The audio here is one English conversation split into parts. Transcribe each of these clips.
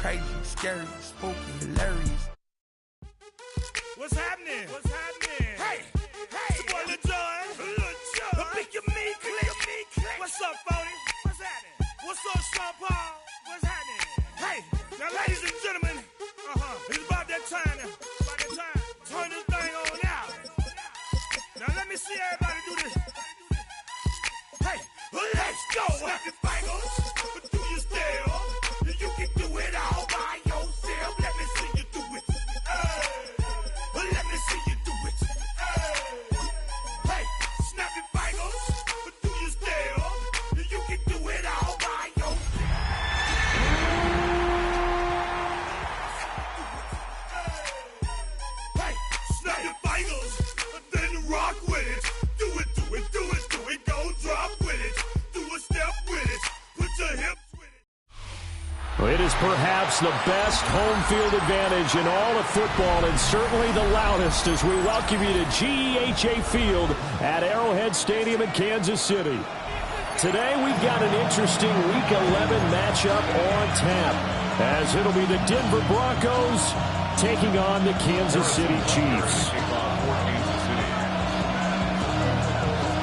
crazy, scary, spooky, hilarious. What's happening? What's happening? Hey, it's your boy Lil Jon. Pick your meat, click. What's up, Phony? What's happening? What's up, Sean Paul? What's happening? Hey, now, ladies and gentlemen, it's about that time now. About that time. Turn this thing on out. Now, let me see everybody do this. Hey, let's go. Happy fingers, but do you still? You can do it all by yourself. Let me see you do it. Let me see you do it. Hey, snap your fingers, but do you still? You can do it all by yourself. Hey, snap your fingers, but then rock with it. Do it, do it, do it, do it. Go drop with it. Do a step with it. Put your hips with it. It is perhaps the best home field advantage in all of football, and certainly the loudest, as we welcome you to GEHA Field at Arrowhead Stadium in Kansas City. Today we've got an interesting Week 11 matchup on tap, as it'll be the Denver Broncos taking on the Kansas City Chiefs.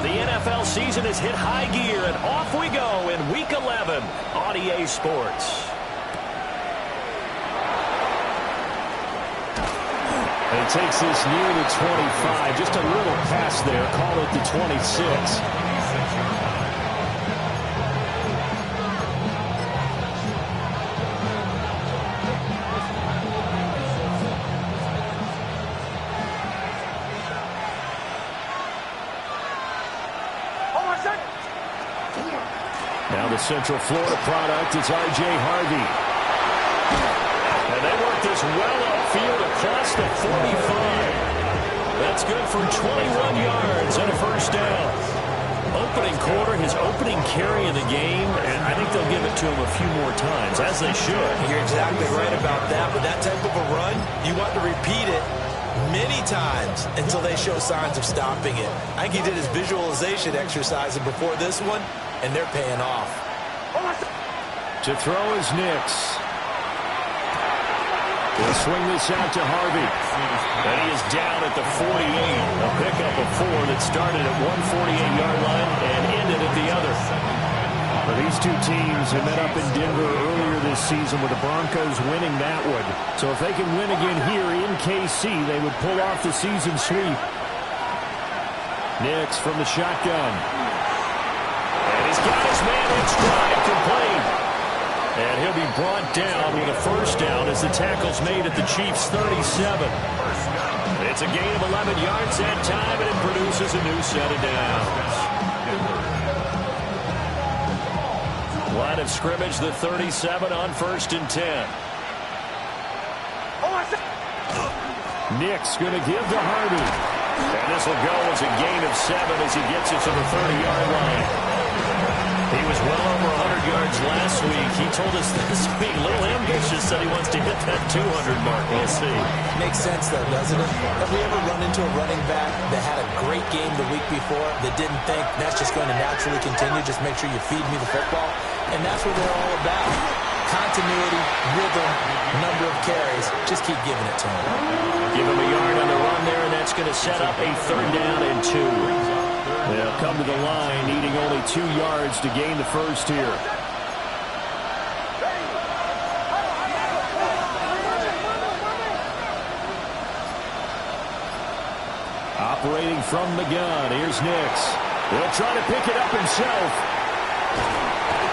The NFL season has hit high gear, and off we go in Week 11 on EA Sports. And he takes this near the 25, just a little pass there, call it the 26. Now the Central Florida product is R.J. Harvey. And they work this well upfield across the 45. That's good for 21 yards and a first down. Opening quarter, his opening carry in the game, and I think they'll give it to him a few more times, as they should. You're exactly right about that, but that type of a run, you want to repeat it many times until they show signs of stopping it. I think he did his visualization exercise before this one, and they're paying off. To throw is Nix. He'll swing this out to Harvey. And he is down at the 48. A pickup of 4 that started at 148-yard line and ended at the other. But these two teams have met up in Denver earlier this season with the Broncos winning that one. So if they can win again here in KC, they would pull off the season sweep. Nix from the shotgun. And he's got his man in stride, complete. And he'll be brought down with a first down as the tackle's made at the Chiefs' 37. It's a gain of 11 yards that time, and it produces a new set of downs. Line of scrimmage, the 37 on 1st and 10. Nix going to give to Harvey. And this will go as a gain of 7 as he gets it to the 30-yard line. He was well over 100 yards last week. He told us this week, a little ambitious, said he wants to hit that 200 mark. We'll see. Makes sense, though, doesn't it? Have we ever run into a running back that had a great game the week before that didn't think that's just going to naturally continue, just make sure you feed me the football? And that's what they're all about. Continuity, rhythm, number of carries. Just keep giving it to him. Give him a yard on the run there, and that's going to set up a 3rd down and 2. They'll come to the line, needing only 2 yards to gain the first here. Operating from the gun, here's Nix. He'll try to pick it up himself.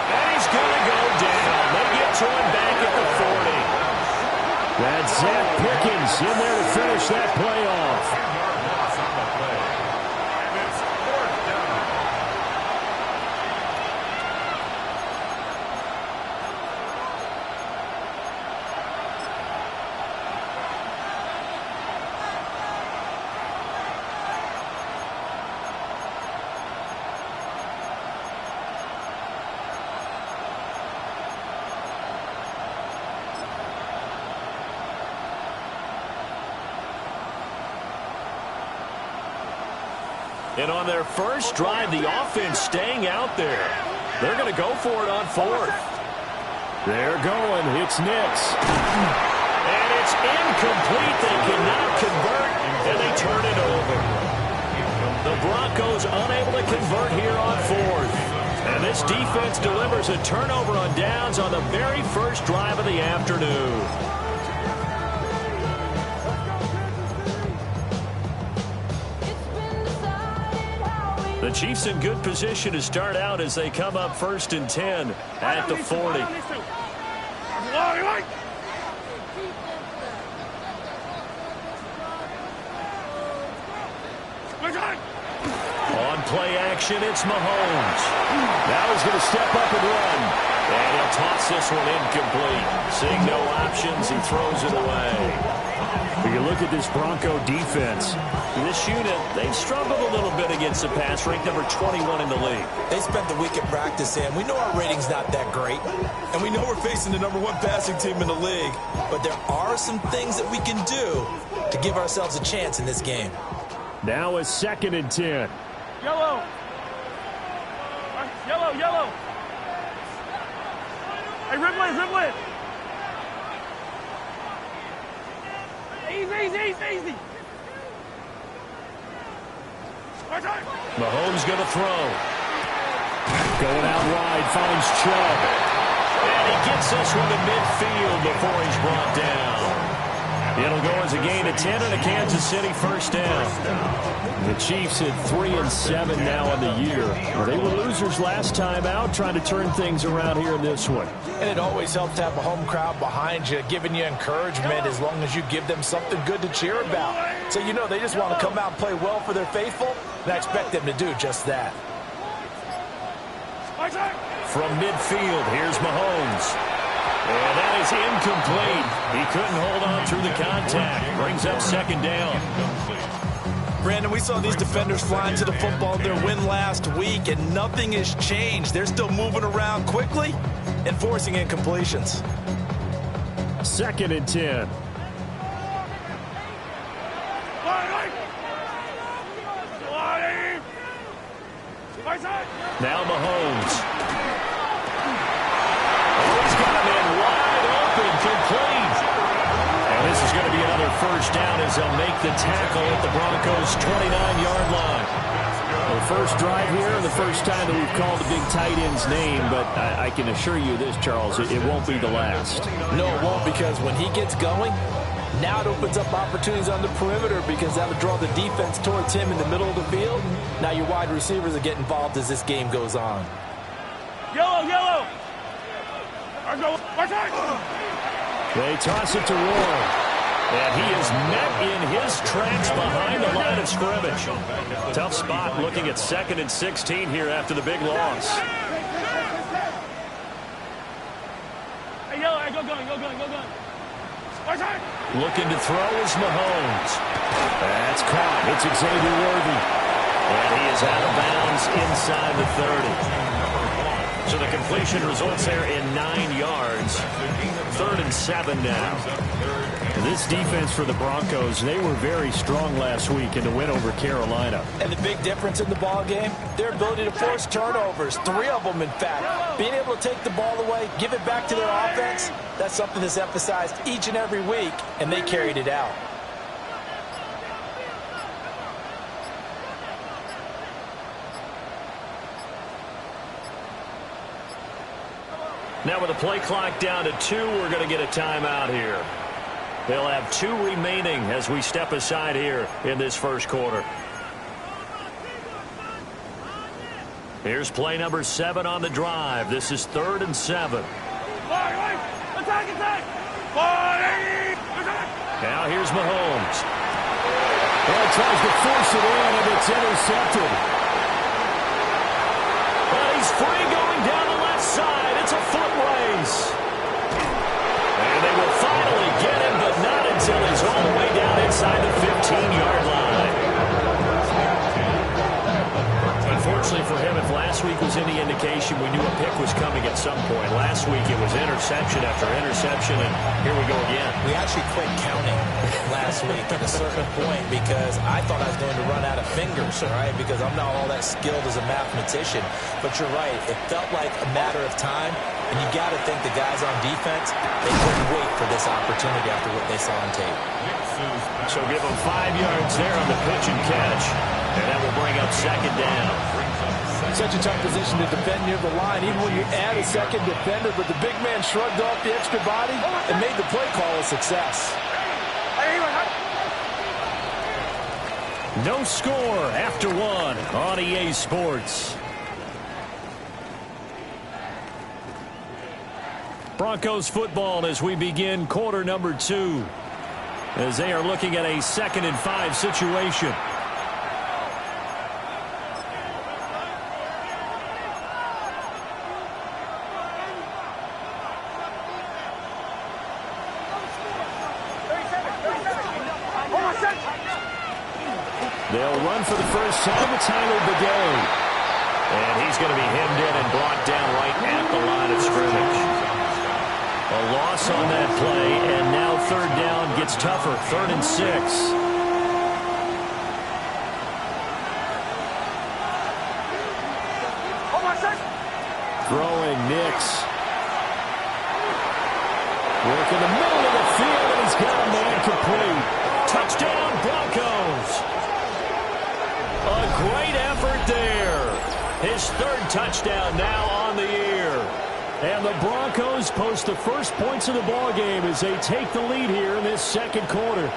And he's going to go down. They get to him back at the 40. That's Zach Pickens in there to finish that play off. And on their first drive, the offense staying out there. They're going to go for it on 4th. They're going. It's Nix. And it's incomplete. They cannot convert, and they turn it over. The Broncos unable to convert here on fourth. And this defense delivers a turnover on downs on the very first drive of the afternoon. The Chiefs in good position to start out as they come up 1st and 10 at the 40. On play action, it's Mahomes. Now he's going to step up and run. And he'll toss this one incomplete. Seeing no options, he throws it away. When you look at this Bronco defense, this unit, they've struggled a little bit against the pass, ranked number 21 in the league. They spent the week at practice, and we know our rating's not that great. And we know we're facing the number 1 passing team in the league. But there are some things that we can do to give ourselves a chance in this game. Now a 2nd and 10. Yellow. Yellow, yellow. Hey, Riblin. Easy. Mahomes going to throw. Going out wide, finds Chubb. And he gets this one to midfield before he's brought down. It'll go as a gain of 10 and a Kansas City first down. The Chiefs at 3-7 now on the year. Well, they were losers last time out, trying to turn things around here in this one. And it always helps to have a home crowd behind you, giving you encouragement as long as you give them something good to cheer about. So you know they just want to come out and play well for their faithful, and I expect them to do just that. From midfield, here's Mahomes. And that is incomplete. He couldn't hold on through the contact. Brings up 2nd down. Brandon, we saw these defenders flying to the football in their win last week, and nothing has changed. They're still moving around quickly and forcing incompletions. 2nd and 10. Now Mahomes. He's got him in wide open, complete. And this is going to be another first down as they'll make the tackle at the Broncos' 29-yard line. The first drive here, the first time that we've called the big tight end's name, but I can assure you this, Charles, it won't be the last. No, it won't, because when he gets going, now it opens up opportunities on the perimeter because that'll draw the defense towards him in the middle of the field. Now your wide receivers will get involved as this game goes on. Yellow. They toss it to Ward. And he is met in his tracks behind the line of scrimmage. Tough spot looking at 2nd and 16 here after the big loss. Hey, yellow, go gun. Looking to throw is Mahomes. That's caught. It's Xavier Worthy. And he is out of bounds inside the 30. So the completion results there in 9 yards. 3rd and 7 now. This defense for the Broncos, they were very strong last week in the win over Carolina. And the big difference in the ball game, their ability to force turnovers, 3 of them in fact. Being able to take the ball away, give it back to their offense, that's something that's emphasized each and every week, and they carried it out. Now with the play clock down to 2, we're going to get a timeout here. They'll have 2 remaining as we step aside here in this first quarter. Here's play number 7 on the drive. This is 3rd and 7. Attack! Now here's Mahomes. Well, tries to force it in, and it's intercepted. Well, he's free going down the left side. It's a foot race. And they will finally get him, but not until he's all the way down inside the 15-yard line. Unfortunately for him, if last week was any indication, we knew a pick was coming at some point. Last week it was interception after interception, and here we go again. We actually quit counting last week at a certain point because I thought I was going to run out of fingers, all right, because I'm not all that skilled as a mathematician. But you're right. It felt like a matter of time And you got to think the guys on defense, they couldn't wait for this opportunity after what they saw on tape. So give them 5 yards there on the pitch and catch. And that will bring up second down. Such a tough position to defend near the line, even when you add a second defender, but the big man shrugged off the extra body and made the play call a success. No score after one on EA Sports. Broncos football as we begin quarter number 2, as they are looking at a 2nd and 5 situation. They'll run for the first time. It's Tyler Begay. And he's going to be hemmed in and brought down right at the line of scrimmage. A loss on that play, and now 3rd down gets tougher. 3rd and 6. Throwing Nix. Work in the middle of the field, and he's got a man complete. Touchdown, Broncos. A great effort there. His 3rd touchdown now on the year. And the Broncos post the first points of the ballgame as they take the lead here in this 2nd quarter.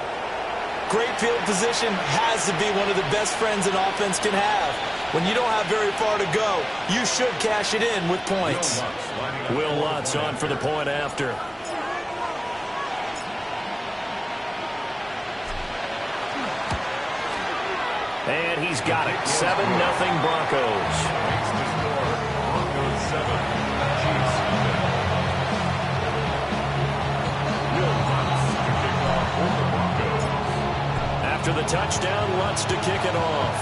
Great field position has to be one of the best friends an offense can have. When you don't have very far to go, you should cash it in with points. Will Lutz on for the point after. And he's got it. 7-0 Broncos. After the touchdown, Lutz to kick it off.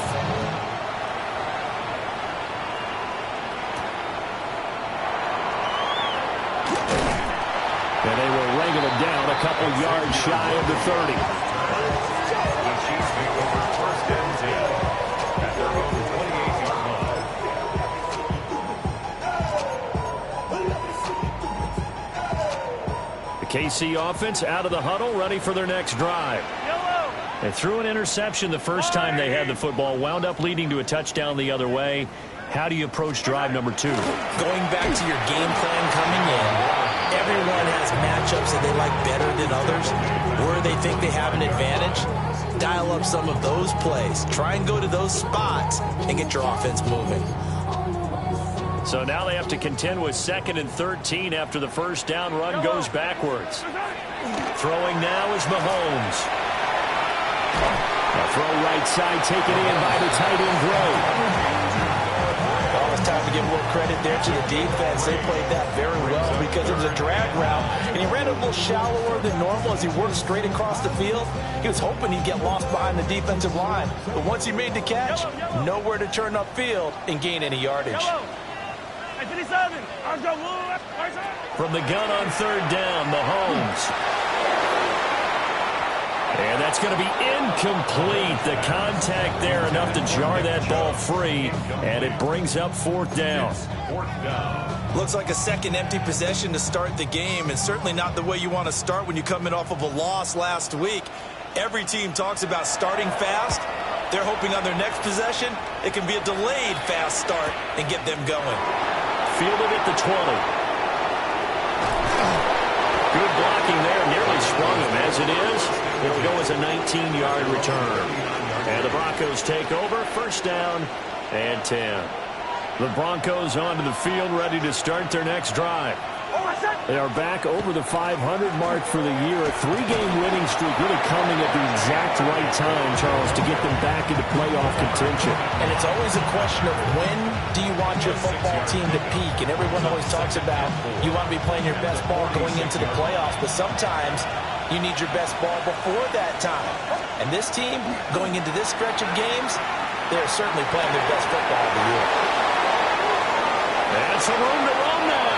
And they will wrangle it down a couple yards shy of the 30. The Chiefs make over 1st and 10 at their own 28-yard line. The KC offense out of the huddle, ready for their next drive. They threw an interception the first time they had the football, wound up leading to a touchdown the other way. How do you approach drive number 2? Going back to your game plan coming in, everyone has matchups that they like better than others, where they think they have an advantage. Dial up some of those plays. Try and go to those spots and get your offense moving. So now they have to contend with 2nd and 13 after the first down run goes backwards. Throwing now is Mahomes. A throw right side taken in by the tight end Gray. It's time to give a little credit there to the defense. They played that very well because it was a drag route, and he ran a little shallower than normal as he worked straight across the field. He was hoping he'd get lost behind the defensive line, but once he made the catch, nowhere to turn upfield and gain any yardage. From the gun on 3rd down, Mahomes. And that's going to be incomplete. The contact there enough to jar that ball free, and it brings up 4th down. Looks like a second empty possession to start the game, and certainly not the way you want to start when you're coming off of a loss last week. Every team talks about starting fast. They're hoping on their next possession, it can be a delayed fast start and get them going. Fielded at the 20. Good blocking there, nearly sprung him. As it is, it will go as a 19-yard return. And the Broncos take over, 1st down and 10. The Broncos onto the field, ready to start their next drive. They are back over the 500 mark for the year. A 3-game winning streak really coming at the exact right time, Charles, to get them back into playoff contention. And it's always a question of when do you want your football team to peak? And everyone always talks about you want to be playing your best ball going into the playoffs, but sometimes you need your best ball before that time. And this team, going into this stretch of games, they're certainly playing their best football of the year. And some room to run now.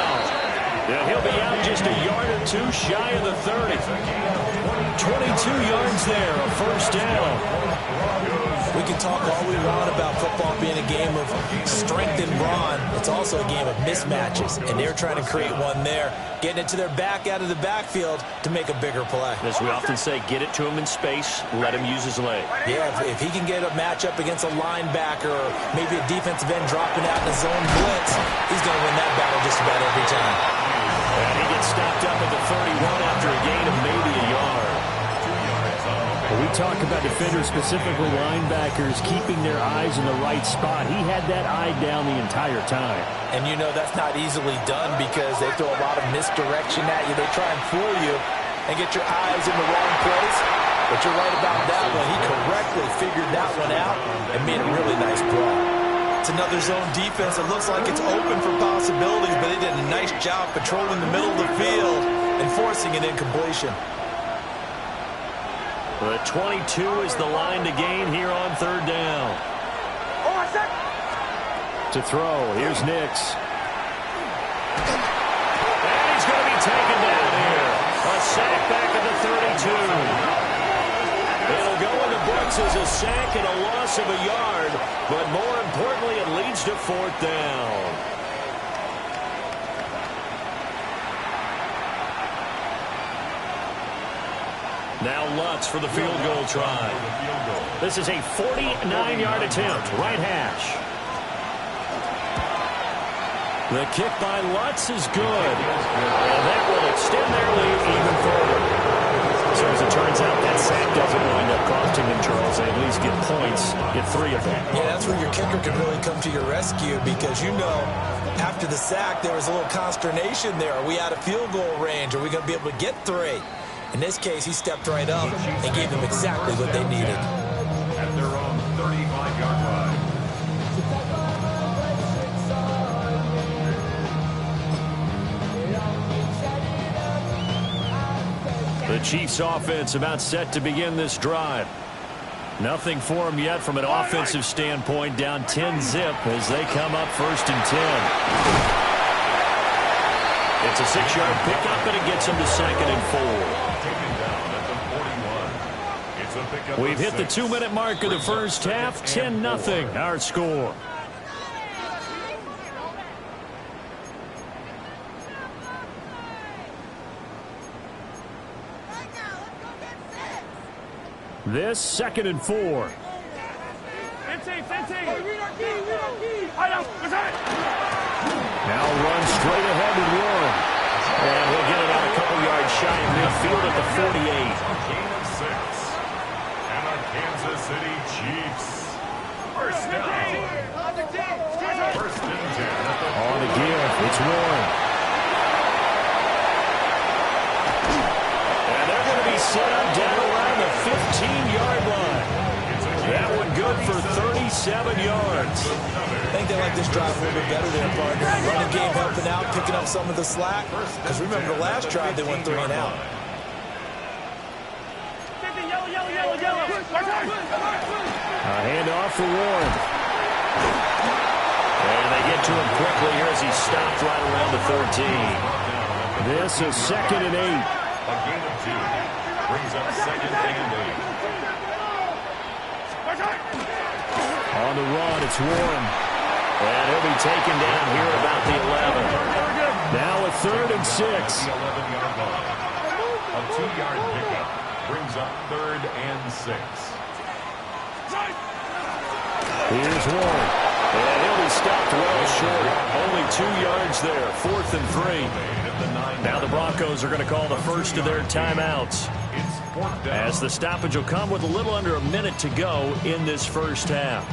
Yeah, he'll be out just a yard or two shy of the 30. 22 yards there, first down. We can talk all we want about football being a game of strength and brawn. It's also a game of mismatches, and they're trying to create one there, getting it to their back out of the backfield to make a bigger play. As we often say, get it to him in space, let him use his leg. Yeah, if he can get a matchup against a linebacker or maybe a defensive end dropping out in a zone blitz, he's going to win that battle just about every time. And he gets stopped up at the 31 after a gain of maybe a yard. We talk about defenders, specifically linebackers, keeping their eyes in the right spot. He had that eye down the entire time. And you know that's not easily done because they throw a lot of misdirection at you. They try and fool you and get your eyes in the wrong place. But you're right about that one. He correctly figured that one out and made a really nice play. It's another zone defense. It looks like it's open for possibilities, but they did a nice job patrolling the middle of the field and forcing an incompletion. The 22 is the line to gain here on third down. To throw, here's Nix. And he's going to be taken down here. A sack back at the 32. It'll go in the books as a sack and a loss of a yard, but more importantly, it leads to fourth down. Now Lutz for the field goal try. This is a 49-yard attempt, right hash. The kick by Lutz is good. And that will extend their lead even further. So as it turns out, that sack doesn't wind up costing them, Charles. They at least get points, get 3 of them. Yeah, that's where your kicker can really come to your rescue because, you know, after the sack, there was a little consternation there. Are we out of field goal range? Are we going to be able to get 3? In this case, he stepped right up and gave them exactly what they needed. At their own 35-yard line. The Chiefs offense about set to begin this drive. Nothing for them yet from an offensive standpoint, down 10-zip as they come up first and 10. It's a 6-yard pickup, and it gets them to second and 4. We've hit the 2-minute mark of the first half, 10-0, our score. This second and 4. Now run straight ahead with Warren. And he'll get it out a couple yards shy of midfield at the 48. Gain of 6. And our Kansas City Chiefs. First down. First and 10. On the give, it's Warren. And they're going to be set up down around the 15-yard line. That one good for 37 yards. I think they like this drive a little bit better there, partner. Running game helping out, picking up some of the slack. Because remember, the last drive they went 3 and out. A handoff for Warren. And they get to him quickly here as he stopped right around the 13. This is second and 8. A gain of 2. Brings up second and 8. On the run, it's Warren. And he'll be taken down here at about the 11. Now a third and 6. The 11-yard line. A 2-yard pickup brings up third and 6. Here's Warren. And he'll be stopped well short. Only 2 yards there. Fourth and 3. Now the Broncos are going to call the first of their timeouts, as the stoppage will come with a little under a minute to go in this first half.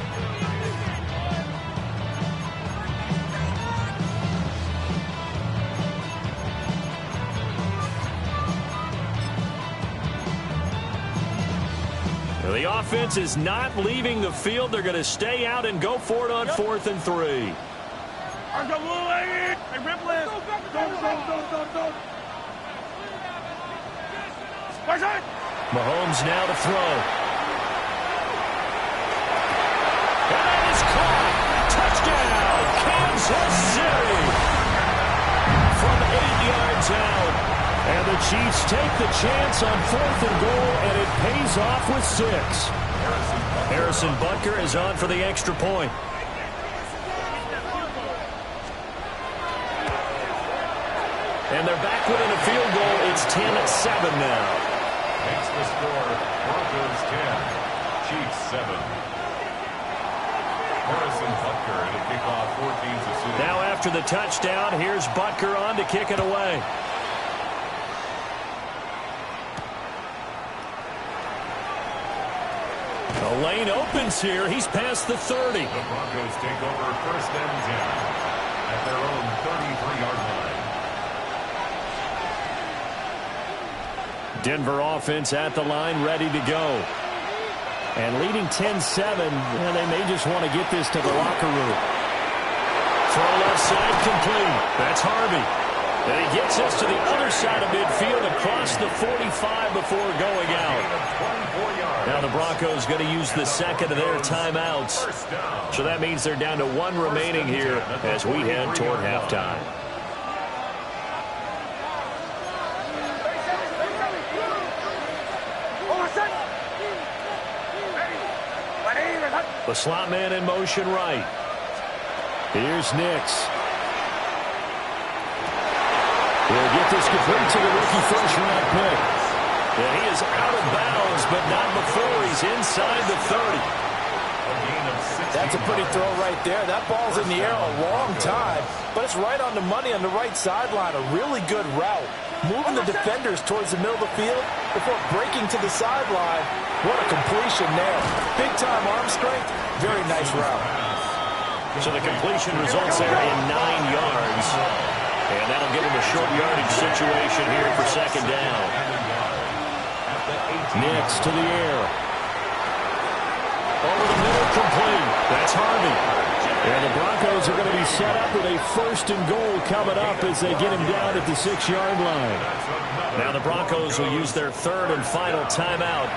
The offense is not leaving the field. They're going to stay out and go for it on fourth and 3. Mahomes now to throw. And it is caught. Touchdown, Kansas City. From 8 yards out. And the Chiefs take the chance on 4th and goal, and it pays off with 6. Harrison Butker is on for the extra point. And they're back within a field goal. It's 10-7 now. Makes the score Broncos 10, Chiefs 7. Harrison Butker to kick off 14 to 6. Now after the touchdown, here's Butker on to kick it away. The lane opens here. He's past the 30. The Broncos take over 1st and 10 at their own 33-yard line. Denver offense at the line, ready to go. And leading 10-7, they may just want to get this to the locker room. Throw left side complete. That's Harvey. And he gets us to the other side of midfield across the 45 before going out. Now the Broncos going to use the second of their timeouts. So that means they're down to 1 remaining here as we head toward halftime. The slot man in motion right. Here's Nix. He'll get this complete to the rookie first-round pick. And he is out of bounds, but not before he's inside the 30. That's a pretty throw right there. That ball's in the air a long time, but it's right on the money on the right sideline. A really good route. Moving the defenders towards the middle of the field before breaking to the sideline. What a completion there. Big-time arm strength. Very nice route. So the completion results there in 9 yards. And that'll give him a short yardage situation here for 2nd down. Nix to the air. Over the middle, complete. That's Harvey. And the Broncos are going to be set up with a 1st and goal coming up as they get him down at the 6-yard line. Now the Broncos will use their 3rd and final timeout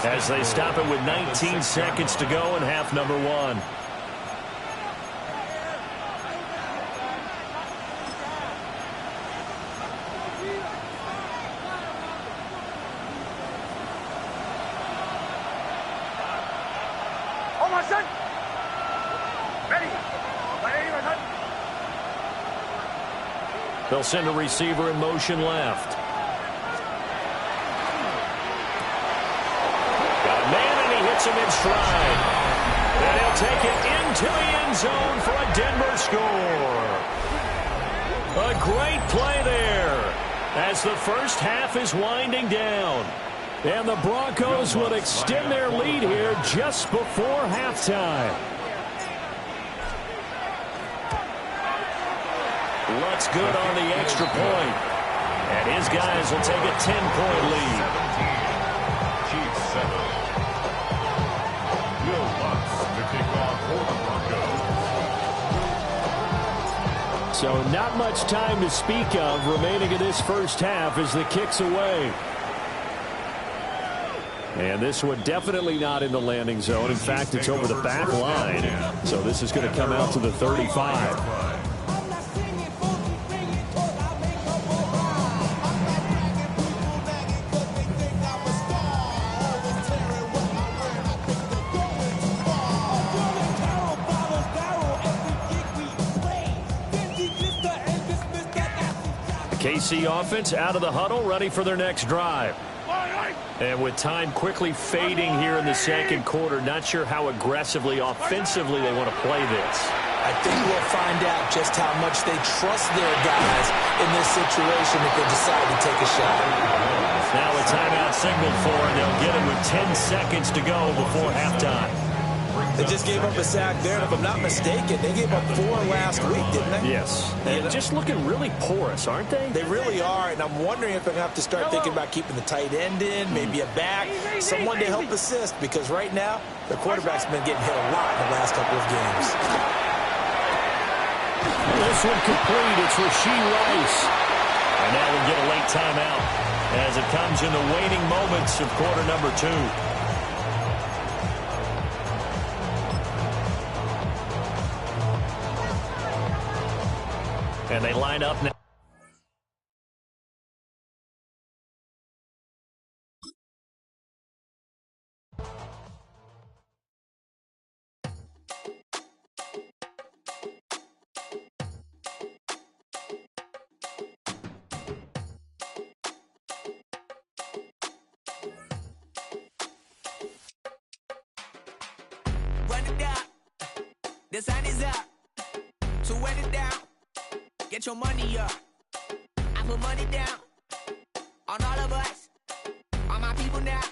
as they stop it with 19 seconds to go in half number 1. They'll send a receiver in motion left. Got a man, and he hits him in stride. And he'll take it into the end zone for a Denver score. A great play there as the first half is winding down. And the Broncos will extend their lead here just before halftime. Looks good on the extra point. And his guys will take a 10-point lead. Chiefs 7. Will Lutz to kick off for the Broncos. So not much time to speak of remaining in this first half as the kick's away. And this one definitely not in the landing zone. In fact, it's over the back line. So this is going to come out to the 35. KC offense out of the huddle, ready for their next drive. And with time quickly fading here in the second quarter, not sure how aggressively, offensively they want to play this. I think we'll find out just how much they trust their guys in this situation if they decide to take a shot. Now a timeout signaled for, and they'll get it with 10 seconds to go before halftime. They just gave up a sack there, and if I'm not mistaken, they gave up 4 last week, didn't they? Yes. And just looking really porous, aren't they? They really are, and I'm wondering if they're going to have to start thinking about keeping the tight end in, maybe a back, someone to help assist, because right now, the quarterback's been getting hit a lot in the last couple of games. This one complete. It's Rashee Rice. And now we'll get a late timeout as it comes in the waning moments of quarter number 2. And they line up now. run it up. The sun is up. So wet it down. Get your money up. I put money down on all of us, on my people now,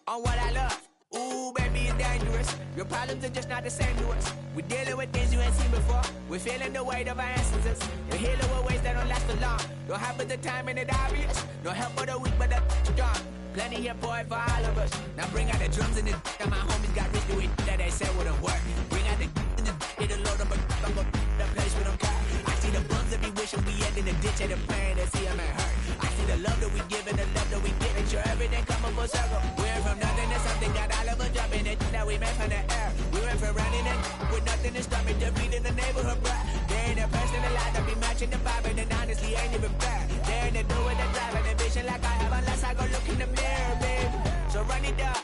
on what I love. Ooh, baby, it's dangerous. Your problems are just not the same to us. We're dealing with things you ain't seen before. We're feeling the weight of our ancestors. We're healing with ways that don't last for long. Don't happen the time and it obvious. No help for the weak, but the strong. Plenty here for it for all of us. Now bring out the drums and the and my homies got rich doing that they said wouldn't work. Bring out the and the it'll load up I'm gonna the place with them car. I see the bums that be wishing we end in the ditch and the pain that see them and hurt. I see the love that we give and the love that we give. Sure everything coming full circle. We went from nothing to something, got all of us jumping it that we made from the air. We went from running it with nothing to stop me, defeating the neighborhood, bruh. There ain't a person alive that be matching the vibe, and honestly ain't even fair. There ain't a do with the drive and the vision like I have unless I go look in the mirror, babe. So run it up.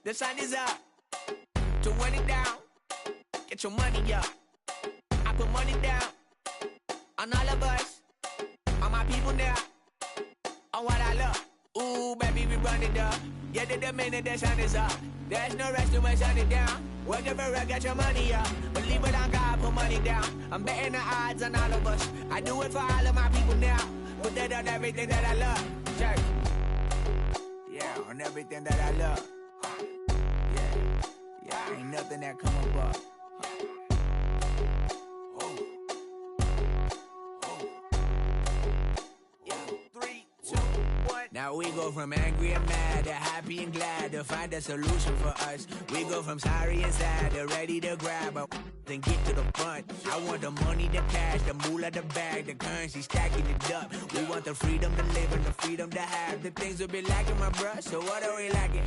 The sun is up. To run it down. Get your money up. I put money down on all of us, on my people now, on what I love. Ooh, baby, we run it up. Yeah, the minute the sun is up. There's no rest to my sun it down. Working for it, get your money up. Believe it on God, put money down. I'm betting the odds on all of us. I do it for all of my people now. Put that on everything that I love. Church. Yeah, on everything that I love. Yeah, ain't nothing that come above. Now we go from angry and mad to happy and glad to find a solution for us. We go from sorry and sad to ready to grab a then get to the front. I want the money, the cash, the moolah, the bag, the currency, stacking it up. We want the freedom to live and the freedom to have. The things will be lacking, my bruh, so what are we lacking?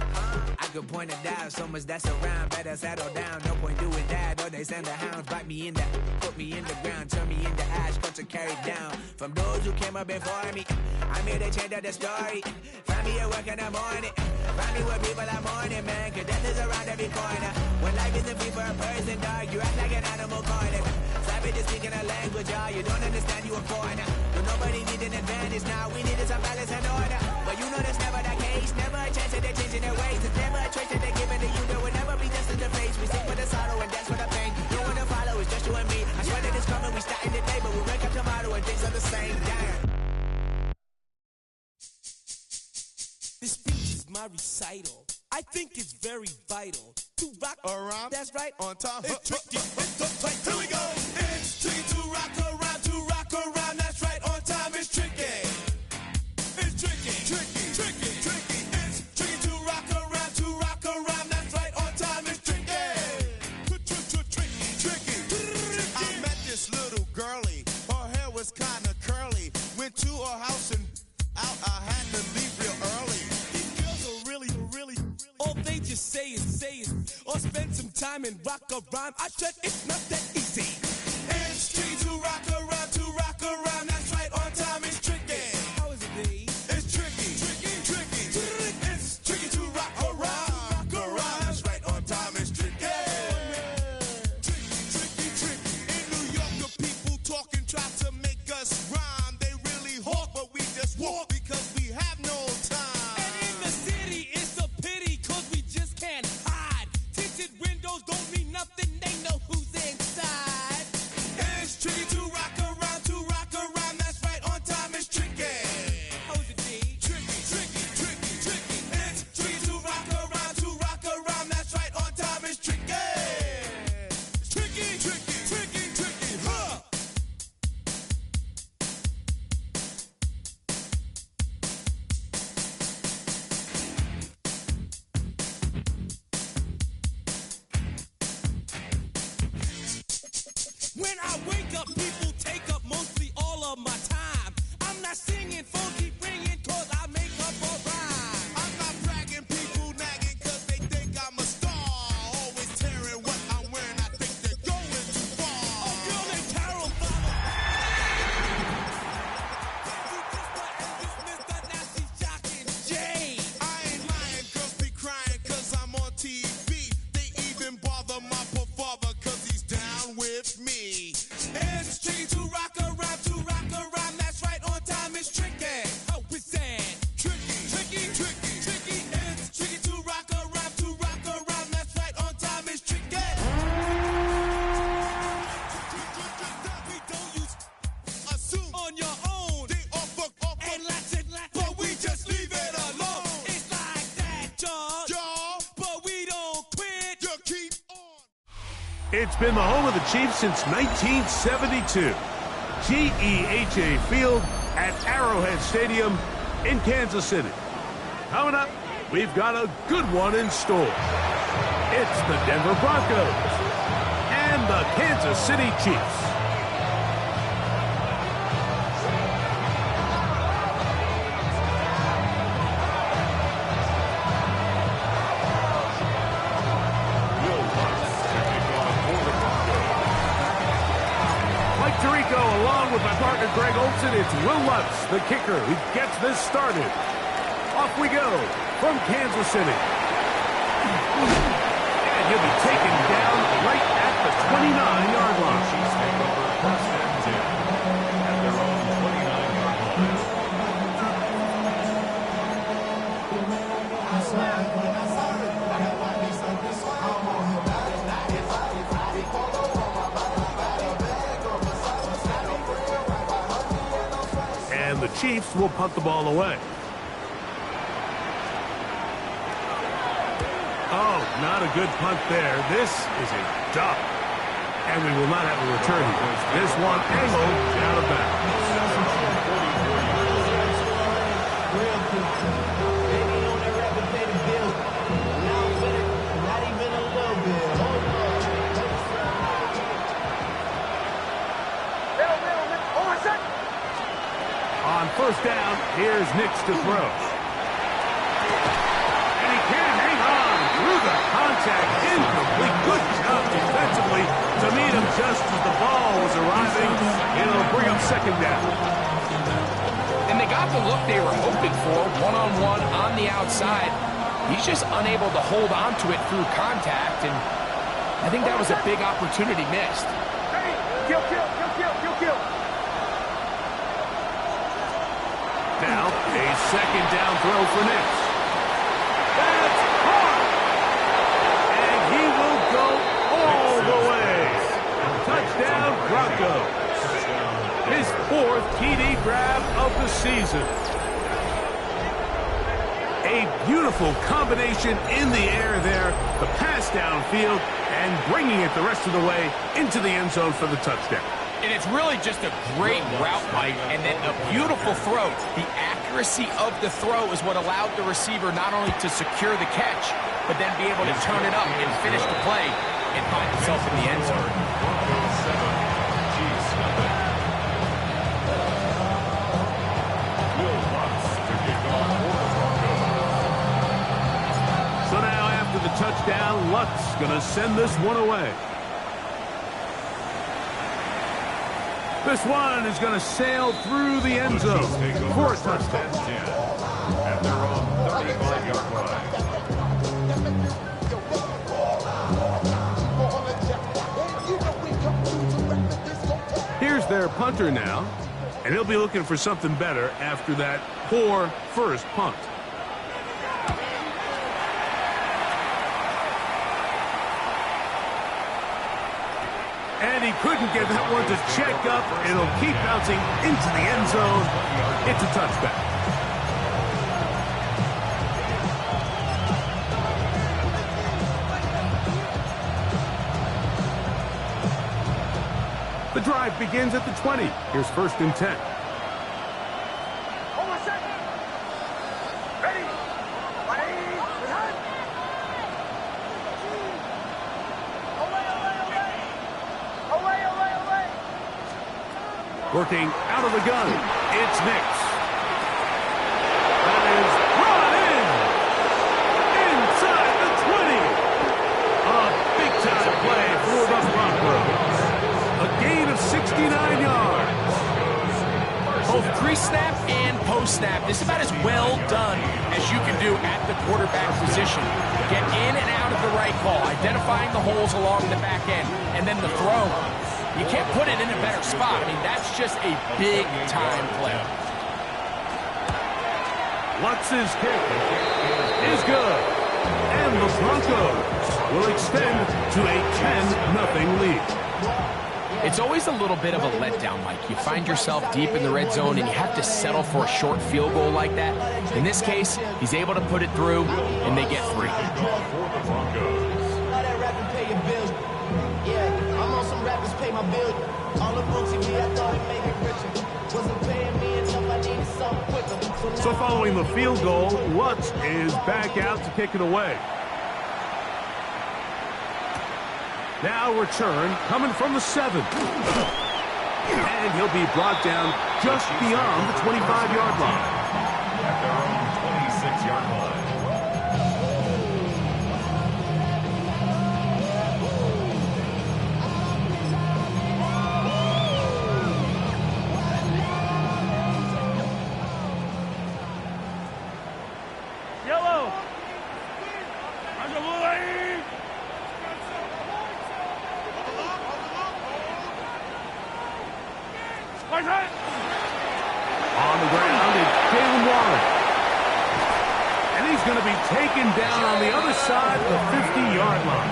I could point it out, so much that's around. Better settle down, no point doing that. Or they send the hounds, bite me in the, put me in the ground, turn me into ash, cut to carry down. From those who came up before me, I'm here to change up the story. Find me at work in the morning. Find me where people are mourning, man. Cause death is around every corner. When life isn't free for a person, dog, you act like an animal corner. Savage is speaking a language, y'all. You don't understand, you a foreigner. But nobody needs an advantage now. We needed some balance and order. But you know that's never the case. Never a chance that they're changing their ways. It's never a choice that they're giving to you. There will never be justice to face. We sing for the sorrow and dance for the pain. No one to follow, it's just you and me. I swear that it's coming, we starting today. But we wake up tomorrow and things are the same. Damn. This speech is my recital. I think it's very vital to rock around. That's right, on time. It's tricky. It's uptight. Here we go. It's tricky to rock around. To rock around. That's right, on time. It's tricky. It's tricky. Tricky. Tricky. Tricky. It's tricky to rock around. To rock around. That's right, on time. It's tricky. Tricky. Tricky. I met this little girlie. Her hair was kind of curly. Went to her house and out. I had to leave real early. All they just say is, or spend some time and rock a rhyme. I said it's not that easy. It's tricky to rock around, that's right, on time it's tricky. How is it, babe? It's tricky. It's tricky to rock around, that's right, on time it's tricky. Tricky. In New York, the people talking try to make us rhyme. They really hawk, but we just walk because we have no time. Can't hide. Tinted windows don't mean nothing, they know who's inside. It's been the home of the Chiefs since 1972. GEHA Field at Arrowhead Stadium in Kansas City. Coming up, we've got a good one in store. It's the Denver Broncos and the Kansas City Chiefs. Along with my partner Greg Olsen, it's Will Lutz, the kicker, who gets this started. Off we go from Kansas City. And he'll be taken down right at the 29-yard line. At their own 29-yard line. And the Chiefs will punt the ball away. Oh, not a good punt there. This is a duck. And we will not have a return here. This one angled out of bounds. On first down, here's Nix to throw. And he can't hang on through the contact. Incomplete. Good job defensively to meet him just as the ball was arriving. It'll bring up second down. And they got the look they were hoping for, one-on-one on the outside. He's just unable to hold on to it through contact, and I think that was a big opportunity missed. Hey, kill. Now, a second down throw for Nix. That's hard! And he will go all the way. Touchdown, Broncos. His fourth TD grab of the season. A beautiful combination in the air there. The pass downfield and bringing it the rest of the way into the end zone for the touchdown. And it's really just a great route, Mike, and then a beautiful throw. The accuracy of the throw is what allowed the receiver not only to secure the catch, but then be able to turn it up and finish the play and find himself in the end zone. So now after the touchdown, Lutz going to send this one away. This one is going to sail through the end zone for a touchdown. At their own 35-yard line. Here's their punter now, and he'll be looking for something better after that poor first punt. And he couldn't get that one to check up. It'll keep bouncing into the end zone. It's a touchback. The drive begins at the 20. Here's first and 10. Hold on a second. Ready? Working out of the gun, it's Nix. That is brought in. Inside the 20. A big-time play for the Broncos. A gain of 69 yards. Both pre-snap and post-snap. This is about as well done as you can do at the quarterback position. Get in and out of the right call, identifying the holes along the back end, and then the throw. You can't put it in a better spot. I mean, that's just a big-time play. Lutz's kick is good. And the Broncos will extend to a 10-0 lead. It's always a little bit of a letdown, Mike. You find yourself deep in the red zone, and you have to settle for a short field goal like that. In this case, he's able to put it through, and they get 3. For the Broncos. building. All the books me, I thought it'd make it richer. Wasn't paying me enough, I needed something quicker. So following the field goal, Lutz is back out to kick it away. Now return coming from the 7. And he'll be brought down just beyond the 25-yard line. At their own 26-yard line. Yellow. On the ground, it's Jalen Warren. And he's going to be taken down on the other side of the 50-yard line.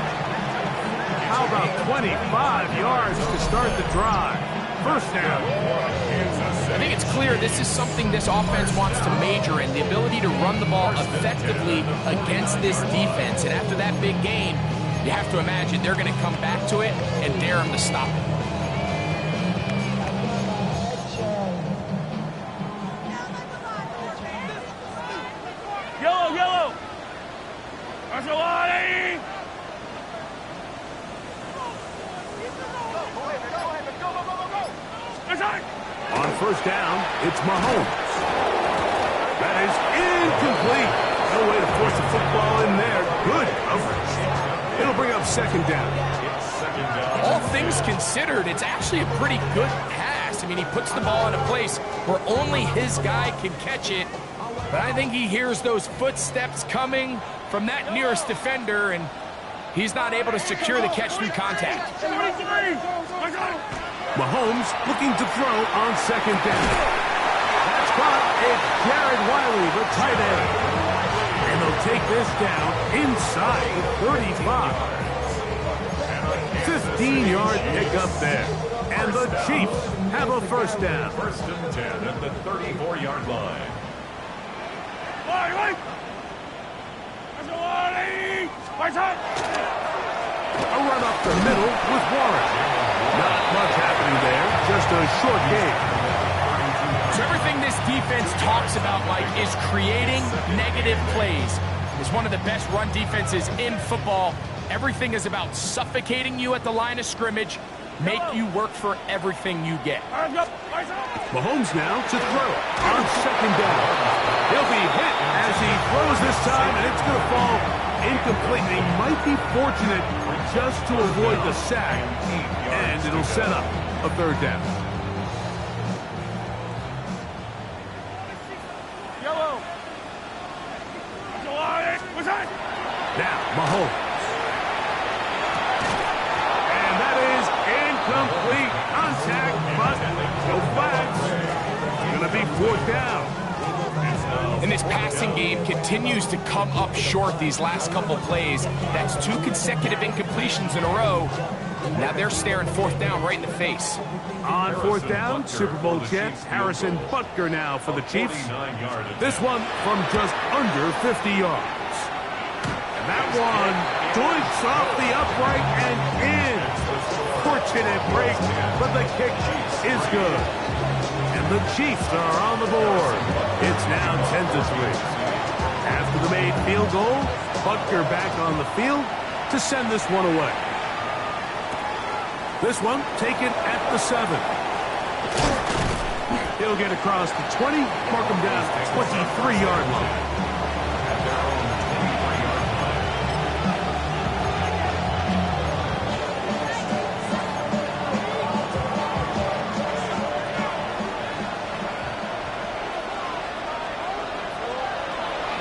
How about 25 yards to start the drive? First down. I think it's clear this is something this offense wants to major in, the ability to run the ball effectively against this defense. And after that big game, you have to imagine they're going to come back to it and dare them to stop it. Yellow. Arcelati. On first down, it's Mahomes. That is incomplete. No way to force the football in there. Good coverage. It'll bring up second down. All things considered, it's actually a pretty good pass. I mean, he puts the ball in a place where only his guy can catch it. But I think he hears those footsteps coming from that nearest defender, and he's not able to secure the catch through contact. Mahomes looking to throw on second down. That's caught. It's Jared Wiley, the tight end. And they'll take this down inside the 35. 15-yard pickup there. And the Chiefs have a first down. First and 10 at the 34-yard line. A run up the middle with Warren. Not much happening there, just a short game. So everything this defense talks about, Mike, is creating negative plays. It's one of the best run defenses in football. Everything is about suffocating you at the line of scrimmage, make you work for everything you get. Mahomes now to throw on second down. He'll be hit as he throws this time, and it's going to fall incomplete. He might be fortunate just to avoid the sack, and it'll set up a third down. Yellow. Now, Mahomes. And that is incomplete contact, but no flags. It's going to be fourth down. And this passing game continues to come up short these last couple plays. That's 2 consecutive incompletions in a row. Now they're staring fourth down right in the face. On fourth down, Super Bowl champ Harrison Butker now for the Chiefs. This one from just under 50 yards. And that one doinks off the upright and in. Fortunate break, but the kick is good. And the Chiefs are on the board. It's now 10-3. After the made field goal, Butker back on the field to send this one away. This one taken at the 7. He'll get across the 20, mark him down at the 23-yard line.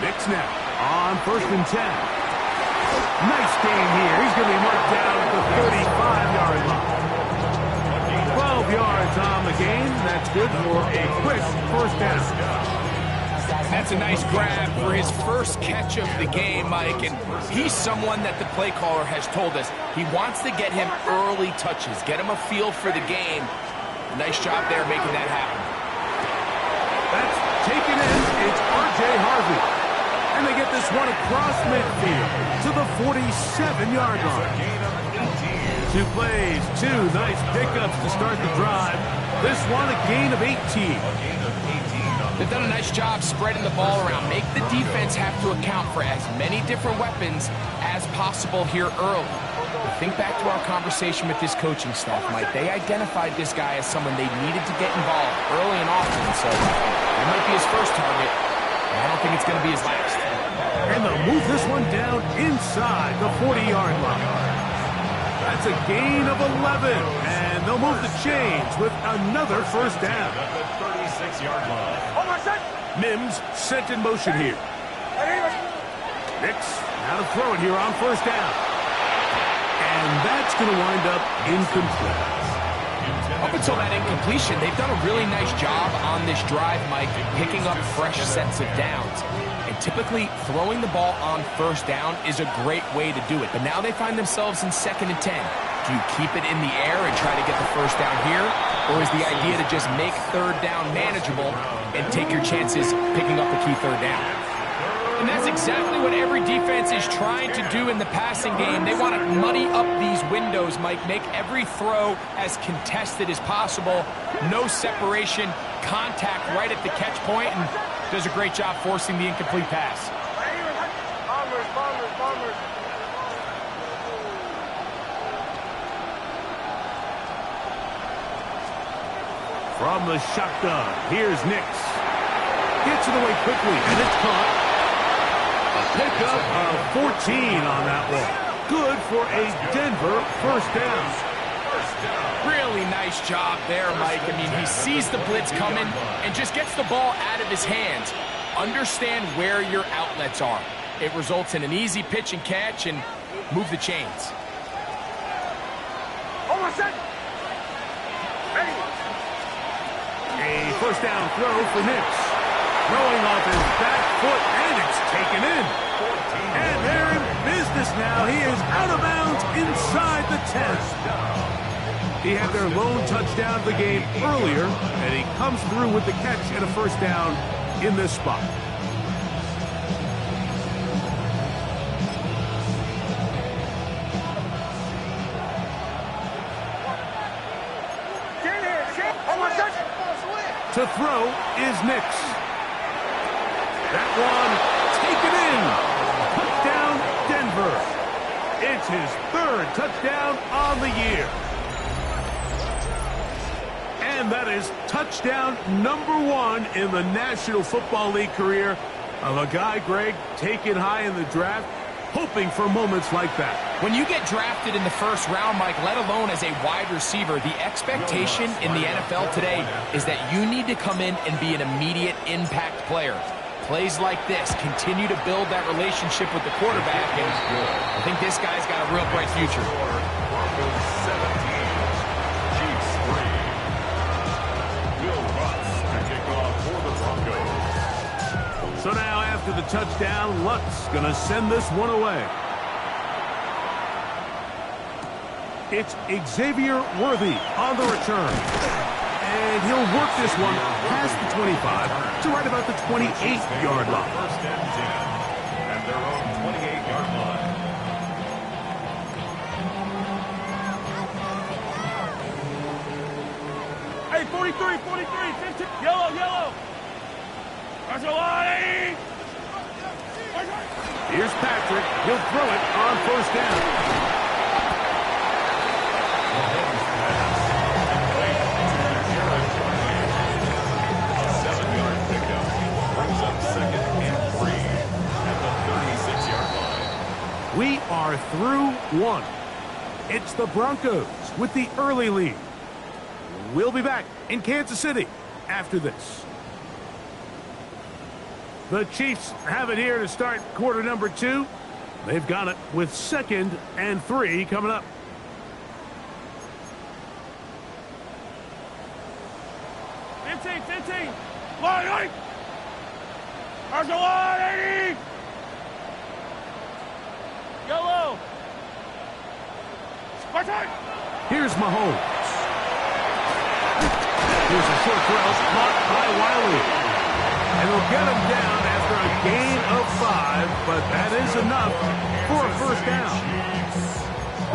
Mix now on first and 10. Nice game here. He's going to be marked down at the 35-yard line. 12 yards on the game. That's good for a quick first down. That's a nice grab for his first catch of the game, Mike. And he's someone that the play caller has told us he wants to get him early touches, get him a feel for the game. Nice job there making that happen. That's taken in. It's R.J. Harvey. And they get this one across midfield to the 47-yard line. 2 plays, 2 nice pickups to start the drive. This one a gain of 18. They've done a nice job spreading the ball around. Make the defense have to account for as many different weapons as possible here early. Think back to our conversation with this coaching staff, Mike. They identified this guy as someone they needed to get involved early and often, so it might be his first target, but I don't think it's going to be his last. And they'll move this one down inside the 40-yard line. That's a gain of 11, and they'll move the chains with another first down. At the 36-yard line. Mims set in motion here. Nix now to throw it here on first down. And that's going to wind up incomplete. Up until that incompletion, they've done a really nice job on this drive, Mike, picking up fresh sets of downs. And typically, throwing the ball on first down is a great way to do it. But now they find themselves in 2nd and 10. Do you keep it in the air and try to get the first down here? Or is the idea to just make 3rd down manageable and take your chances picking up the key 3rd down? And that's exactly what every defense is trying to do in the passing game. They want to muddy up these windows, Mike, make every throw as contested as possible. No separation, contact right at the catch point, and does a great job forcing the incomplete pass. From the shotgun, here's Nix. Gets it away quickly, and it's caught. A pickup of 14 on that one. Good for a Denver first down. Really nice job there, Mike. I mean, he sees the blitz coming and just gets the ball out of his hands. Understand where your outlets are. It results in an easy pitch and catch and move the chains. A first down throw for Nix. Throwing off his back foot, and it's taken in. And they're in business now. He is out of bounds inside the 10. He had their lone touchdown of the game earlier, and he comes through with the catch and a first down in this spot. To throw is Nix. That one taken in. Touchdown, Denver. It's his 3rd touchdown on the year. And that is touchdown number 1 in the National Football League career of a guy, Greg, taken high in the draft, hoping for moments like that. When you get drafted in the 1st round, Mike, let alone as a wide receiver, the expectation in the NFL today is that you need to come in and be an immediate impact player. Plays like this continue to build that relationship with the quarterback, and I think this guy's got a real bright future. Broncos 17, Chiefs 3. Will Lutz to kick off for the Broncos. So now after the touchdown, Lutz going to send this one away. It's Xavier Worthy on the return. And he'll work this one past the 25 to right about the 28-yard line. First and 10 at their own 28-yard line. Hey, 43, 15. Yellow. Arcelani! Here's Patrick. He'll throw it on first down. We are through 1. It's the Broncos with the early lead. We'll be back in Kansas City after this. The Chiefs have it here to start quarter number 2. They've got it with 2nd and 3 coming up. Line! Arcelani! Yellow! Here's Mahomes. Here's a short throw caught by Wiley. And they'll get him down after a gain of 5, but that is enough for a first down.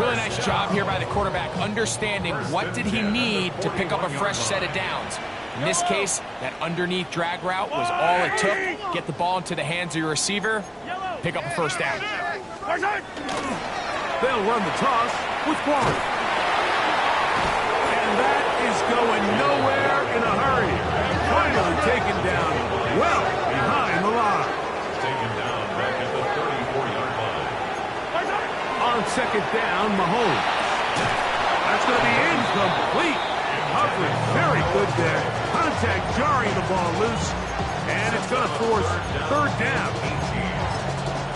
Really nice job here by the quarterback, understanding what did he need to pick up a fresh set of downs. In this case, that underneath drag route was all it took. Get the ball into the hands of your receiver, pick up a first down. They'll run the toss with Warren. And that is going nowhere in a hurry. Finally taken down well behind the line. Taken down back at the 34-yard line. On second down, Mahomes. That's going to be incomplete. Coverage very good there. Contact jarring the ball loose. And it's going to force third down.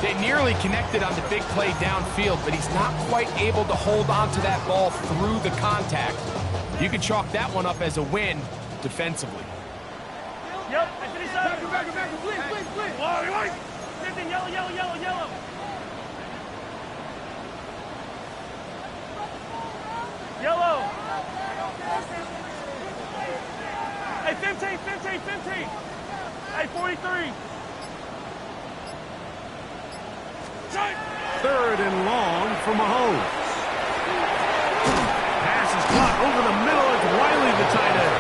They nearly connected on the big play downfield, but he's not quite able to hold on to that ball through the contact. You can chalk that one up as a win defensively. Yep, I finish up. Back, please. White. Yellow. Yellow. Hey, 15. Hey, 43. Third and long for Mahomes. Pass is caught over the middle. It's Wiley, the tight end.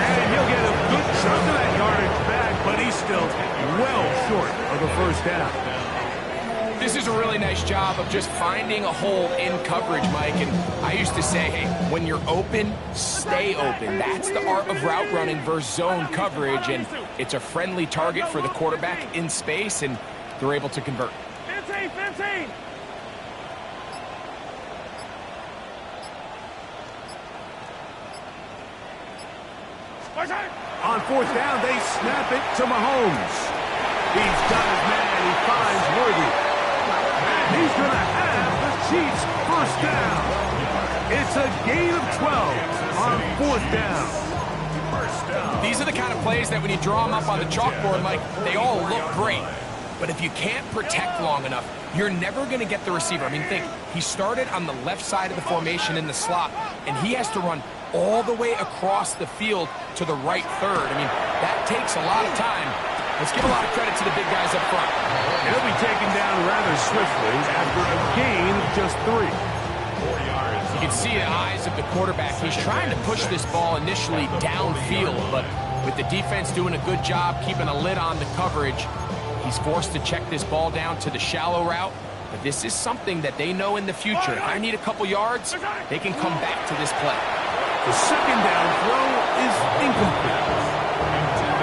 And he'll get a good chunk of that yardage back, but he's still well short of the first down. This is a really nice job of just finding a hole in coverage, Mike. And I used to say, hey, when you're open, stay open. That's the art of route running versus zone coverage. And it's a friendly target for the quarterback in space, and they're able to convert. 15. On fourth down, they snap it to Mahomes. He's got his man. He finds Worthy. And he's going to have the Chiefs first down. It's a gain of 12 on fourth down. These are the kind of plays that when you draw them up on the chalkboard, Mike, they all look great. But if you can't protect long enough, you're never going to get the receiver. I mean, think, he started on the left side of the formation in the slot, and he has to run all the way across the field to the right third. I mean, that takes a lot of time. Let's give a lot of credit to the big guys up front. He'll be taken down rather swiftly after a gain of just 3. 4 yards. You can see the eyes of the quarterback. He's trying to push this ball initially downfield, but with the defense doing a good job keeping a lid on the coverage, he's forced to check this ball down to the shallow route. But this is something that they know in the future. If I need a couple yards, they can come back to this play. The second down throw is incomplete.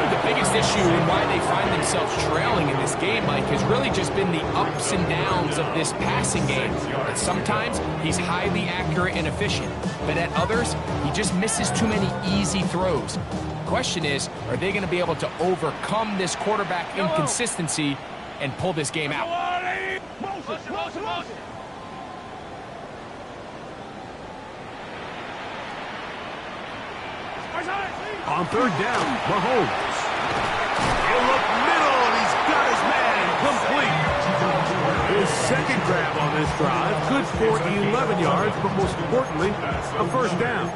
The biggest issue and why they find themselves trailing in this game, Mike, has really just been the ups and downs of this passing game. That sometimes he's highly accurate and efficient, but at others, he just misses too many easy throws. The question is, are they going to be able to overcome this quarterback inconsistency and pull this game out? Motion. On third down, Mahomes. He'll look middle, and he's got his man complete. His second grab on this drive, good for 11 yards, but most importantly, a first down.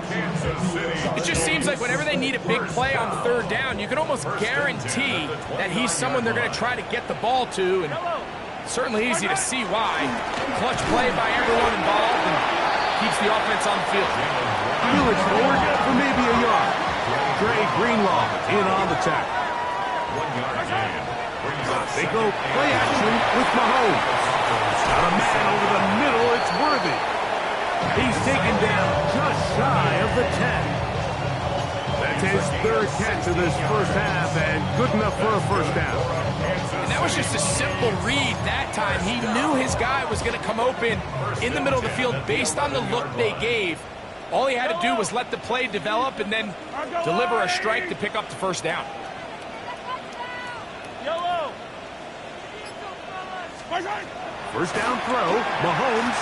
It just seems like whenever they need a big play on third down, you can almost guarantee that he's someone they're going to try to get the ball to, and certainly easy to see why. Clutch play by everyone involved and keeps the offense on the field. Wheel it forward for maybe a yard. Dre Greenlaw in on the tackle. 1 yard gain. They go play action with Mahomes. Got a man over the middle, it's Worthy. He's taken down just shy of the 10. That's his third catch of this first half, and good enough for a first down. And that was just a simple read that time. He knew his guy was going to come open in the middle of the field based on the look they gave. All he had to do was let the play develop and then deliver a strike to pick up the first down. Yellow. First down throw, Mahomes.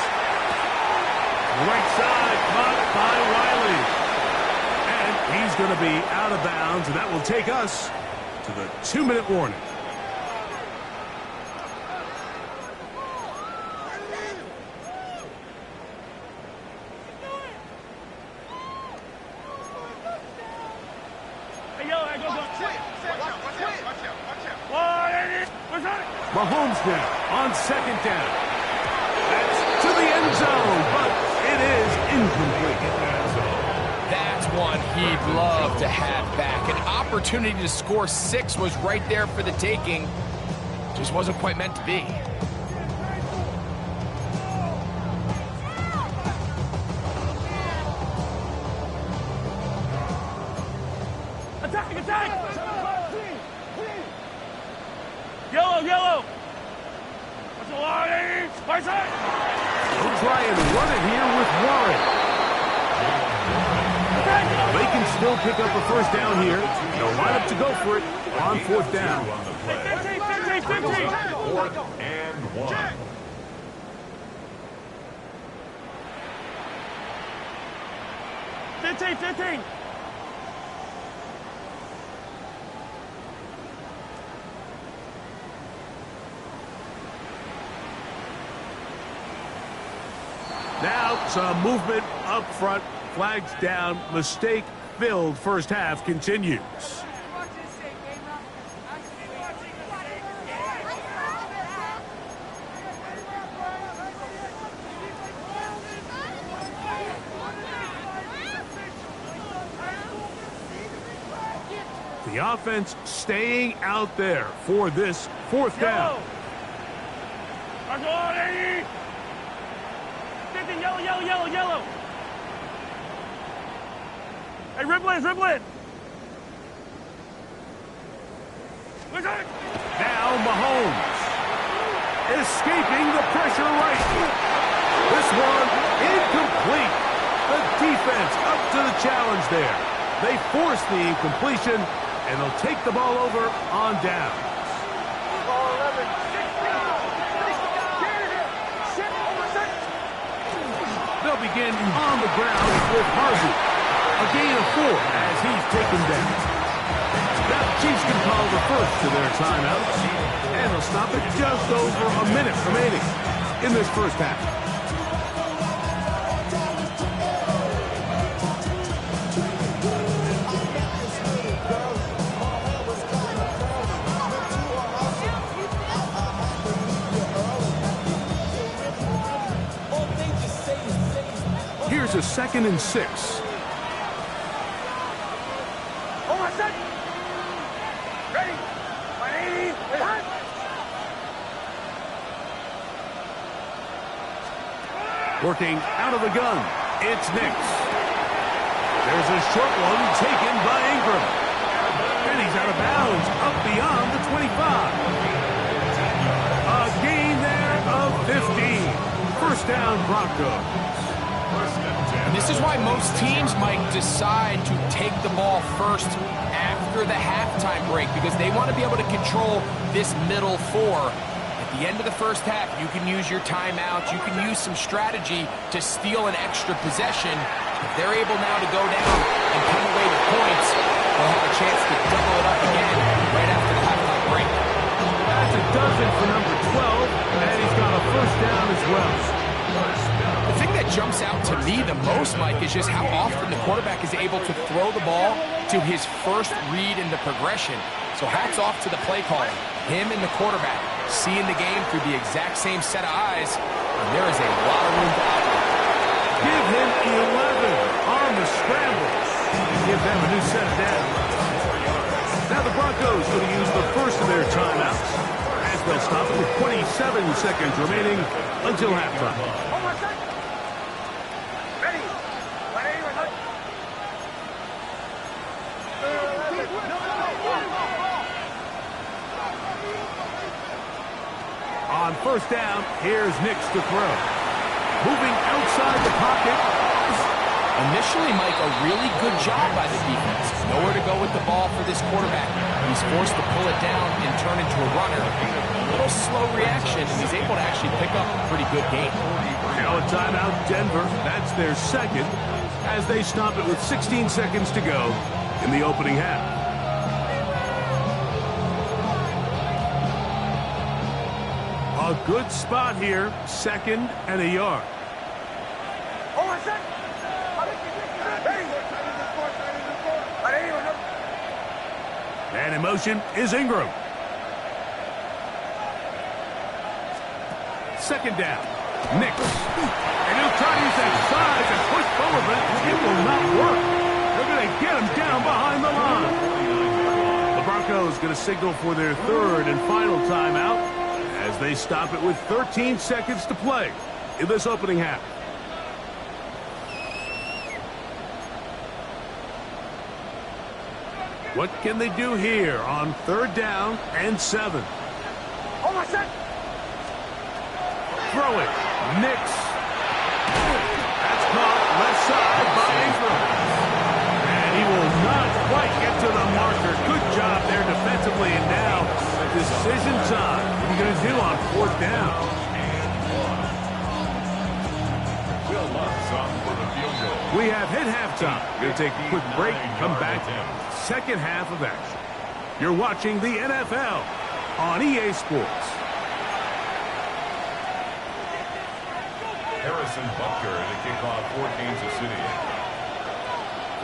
Right side, caught by Wiley. And he's going to be out of bounds, and that will take us to the 2-minute warning. Mahomes now on second down. That's to the the end zone, but it is incomplete. That's one he'd love to have back. An opportunity to score 6 was right there for the taking. Just wasn't quite meant to be. Attack, attack! Yellow, yellow! What's the line? Right side! They'll try and run it here with Warren. They can still pick up a first down here. They'll line up to go for it on 4th down. 4th and 1. Fifteen. Now some movement up front. Flags down. Mistake filled first half continues. The offense staying out there for this 4th down. Yellow. Hey, Riplin. Now Mahomes escaping the pressure right. This one incomplete. The defense up to the challenge there. They force the incompletion, and they'll take the ball over on downs. They'll begin on the ground with Harvey. A gain of 4 as he's taken down. Now the Chiefs can call the first to their timeouts, and they'll stop it just over a minute remaining in this first half. Here's a 2nd and 6. Working out of the gun, it's Nix. There's a short one taken by Ingram. And he's out of bounds, up beyond the 25. A gain there of 15. First down, Broncos. And this is why most teams might decide to take the ball first after the halftime break, because they want to be able to control this middle 4. At the end of the first half, you can use your timeouts. You can use some strategy to steal an extra possession. If they're able now to go down and come away with points, they'll have a chance to double it up again right after the halftime break. That's a dozen for number 12, and he's got a first down as well. The thing that jumps out to me the most, Mike, is just how often the quarterback is able to throw the ball to his first read in the progression. So hats off to the play caller. Him and the quarterback seeing the game through the exact same set of eyes, and there is a lot of room to operate. Give him 11 on the scramble. Give them a new set of downs. Now the Broncos going to use the first of their timeouts as they'll stop it with 27 seconds remaining until halftime. On first down, here's Nix to throw. Moving outside the pocket. Initially, Mike, a really good job by the defense. Nowhere to go with the ball for this quarterback. He's forced to pull it down and turn into a runner. A little slow reaction, and he's able to actually pick up a pretty good game. Now a timeout, Denver. That's their second as they stop it with 16 seconds to go in the opening half. A good spot here, 2nd and a yard. And in motion is Ingram. 2nd down. Nix. And he'll try to use that size and push forward, but it will not work. They're going to get him down behind the line. The Broncos going to signal for their third and final timeout as they stop it with 13 seconds to play in this opening half. What can they do here on 3rd down and 7? Throw it. Nix. That's caught left side by Ingram. And he will not quite get to the marker. Good job there defensively. And now decision time. What are you going to do on 4th down? Will Lutz on for the field goal. We have hit halftime. Going to take a quick break. Come back. Second half of action. You're watching the NFL on EA Sports. Harrison Butker to kick off for Kansas City.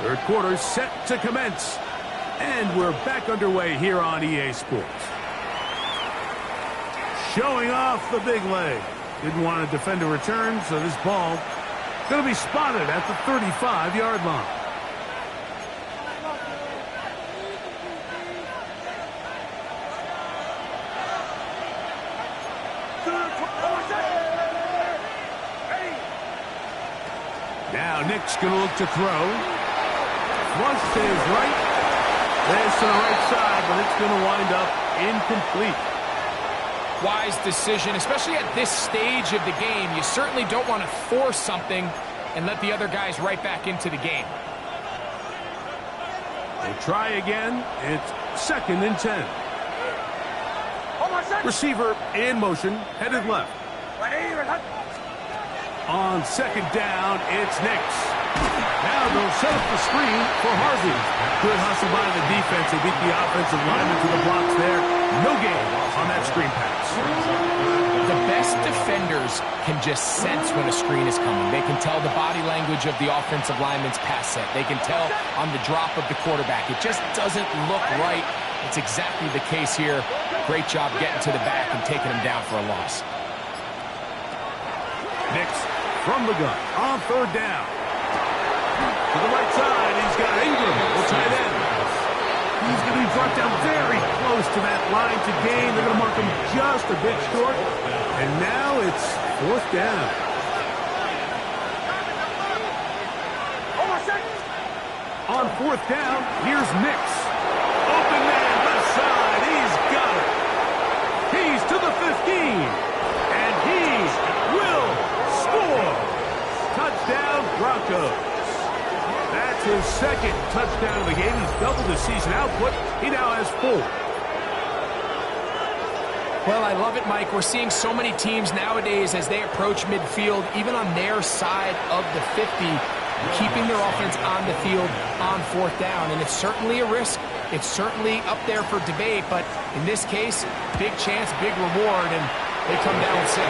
Third quarter set to commence. And we're back underway here on EA Sports. Showing off the big leg. Didn't want to defend a return, so this ball going to be spotted at the 35-yard line. Now Nick's going to look to throw. Flush to his right. There's to the right side, but it's going to wind up incomplete. Wise decision, especially at this stage of the game. You certainly don't want to force something and let the other guys right back into the game. We'll try again. It's 2nd and 10. Receiver in motion, headed left. On 2nd down, it's Nix. Now they'll set up the screen for Harvey. Good hustle by the defense. They beat the offensive lineman to the blocks there. No gain on that screen pass. The best defenders can just sense when a screen is coming. They can tell the body language of the offensive lineman's pass set. They can tell on the drop of the quarterback. It just doesn't look right. It's exactly the case here. Great job getting to the back and taking him down for a loss. Nix from the gun on 3rd down. To the right side, he's got Ingram, the tight end. He's going to be brought down very close to that line to gain. They're going to mark him just a bit short. And now it's 4th down. On 4th down, here's Nix. Open man, left side. He's got it. He's to the 15. And he will score. Touchdown, Broncos. That's his 2nd touchdown of the game. He's doubled his season output. He now has 4. Well, I love it, Mike. We're seeing so many teams nowadays as they approach midfield, even on their side of the 50, keeping their offense on the field on 4th down. And it's certainly a risk. It's certainly up there for debate. But in this case, big chance, big reward, and they come down 6.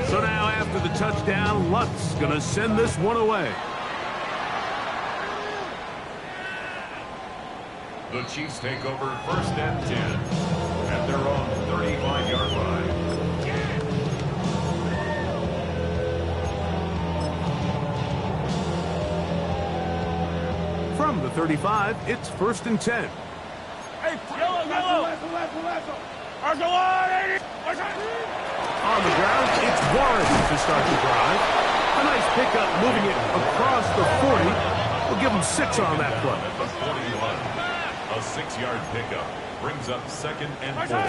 So now after the touchdown, Lutz going to send this one away. The Chiefs take over 1st and 10 at their own 35-yard line. From the 35, it's 1st and 10. Hey, yellow. On the ground, it's Warren to start the drive. A nice pickup moving it across the 40. We'll give him 6 on that play. The 41, a 6-yard pickup brings up 2nd and 4.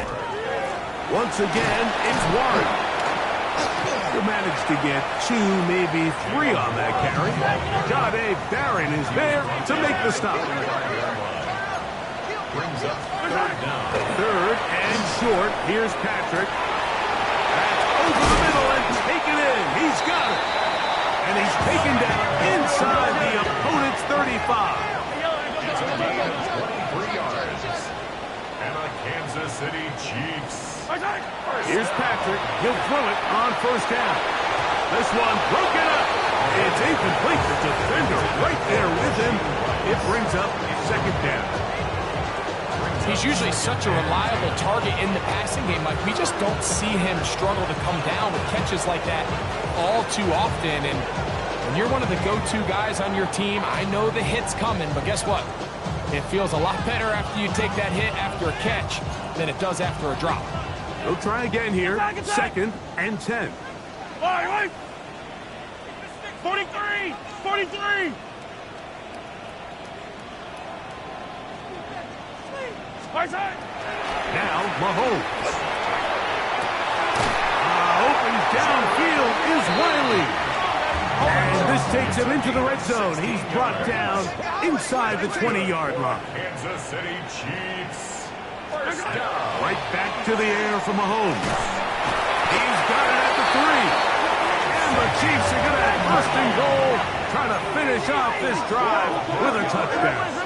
Once again, it's Warren. He managed to get 2, maybe 3 on that carry. Jahdae Barron is there to make the stop. Brings up 3rd down. 3rd and short. Here's Patrick. Over the middle and taken in. He's got it. And he's taken down inside the opponent's 35. It's a gain of 23 yards. And a Kansas City Chiefs. Here's Patrick. He'll throw it on 1st down. This one broken up. It's incomplete. The defender right there with him. It brings up second down. He's usually such a reliable target in the passing game, Mike. We just don't see him struggle to come down with catches like that all too often. And when you're one of the go-to guys on your team, I know the hit's coming, but guess what? It feels a lot better after you take that hit after a catch than it does after a drop. We'll try again here. Second and 10. 43! 43! Now Mahomes. Open downfield is Wiley. And this takes him into the red zone. He's brought down inside the 20-yard line. Kansas City Chiefs. First down. Right back to the air for Mahomes. He's got it at the 3. And the Chiefs are going to have first and goal, trying to finish off this drive with a touchdown.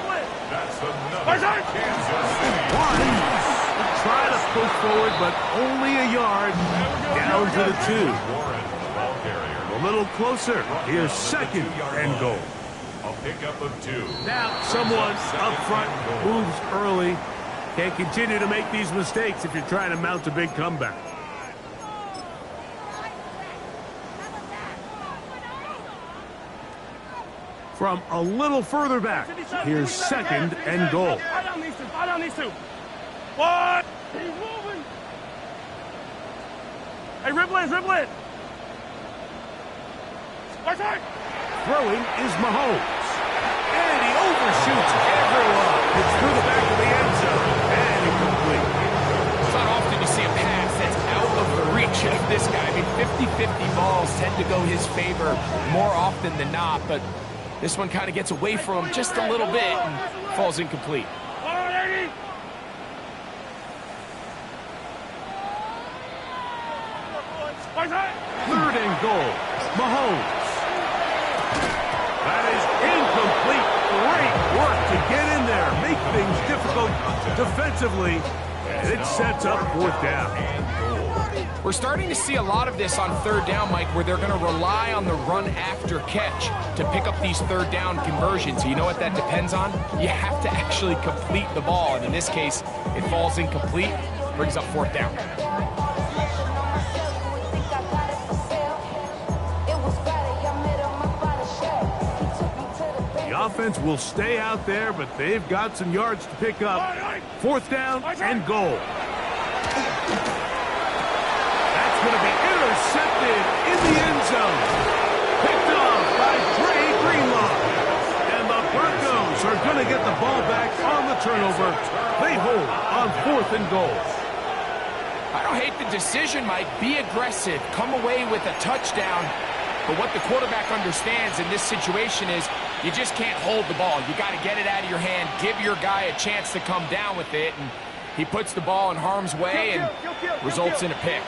That's another Kansas City. Try to push forward, but only a yard down to the 2. A little closer. Here's second and goal. A pickup of 2. Now someone up front moves early. Can't continue to make these mistakes if you're trying to mount a big comeback. From a little further back, here's second and goal. Fire down these two. What? He's moving. Hey, dribble it. Throwing is Mahomes. And he overshoots everyone. It's through the back of the end zone. And incomplete. It's not often you see a pass that's out of the reach of this guy. I mean, 50-50 balls tend to go his favor more often than not, but this one kind of gets away from him just a little bit and falls incomplete. Third and goal. Mahomes. That is incomplete. Great work to get in there. Make things difficult defensively. And it sets up fourth down. We're starting to see a lot of this on third down, Mike, where they're going to rely on the run after catch to pick up these third down conversions. You know what that depends on? You have to actually complete the ball. And in this case, it falls incomplete, brings up fourth down. The offense will stay out there, but they've got some yards to pick up. Fourth down and goal. That's going to be intercepted in the end zone. Picked off by Dre Greenlaw. And the Broncos are going to get the ball back on the turnover. They hold on fourth and goal. I don't hate the decision, Mike. Be aggressive. Come away with a touchdown. But what the quarterback understands in this situation is you just can't hold the ball. You got to get it out of your hand, give your guy a chance to come down with it, and he puts the ball in harm's way and results in a pick.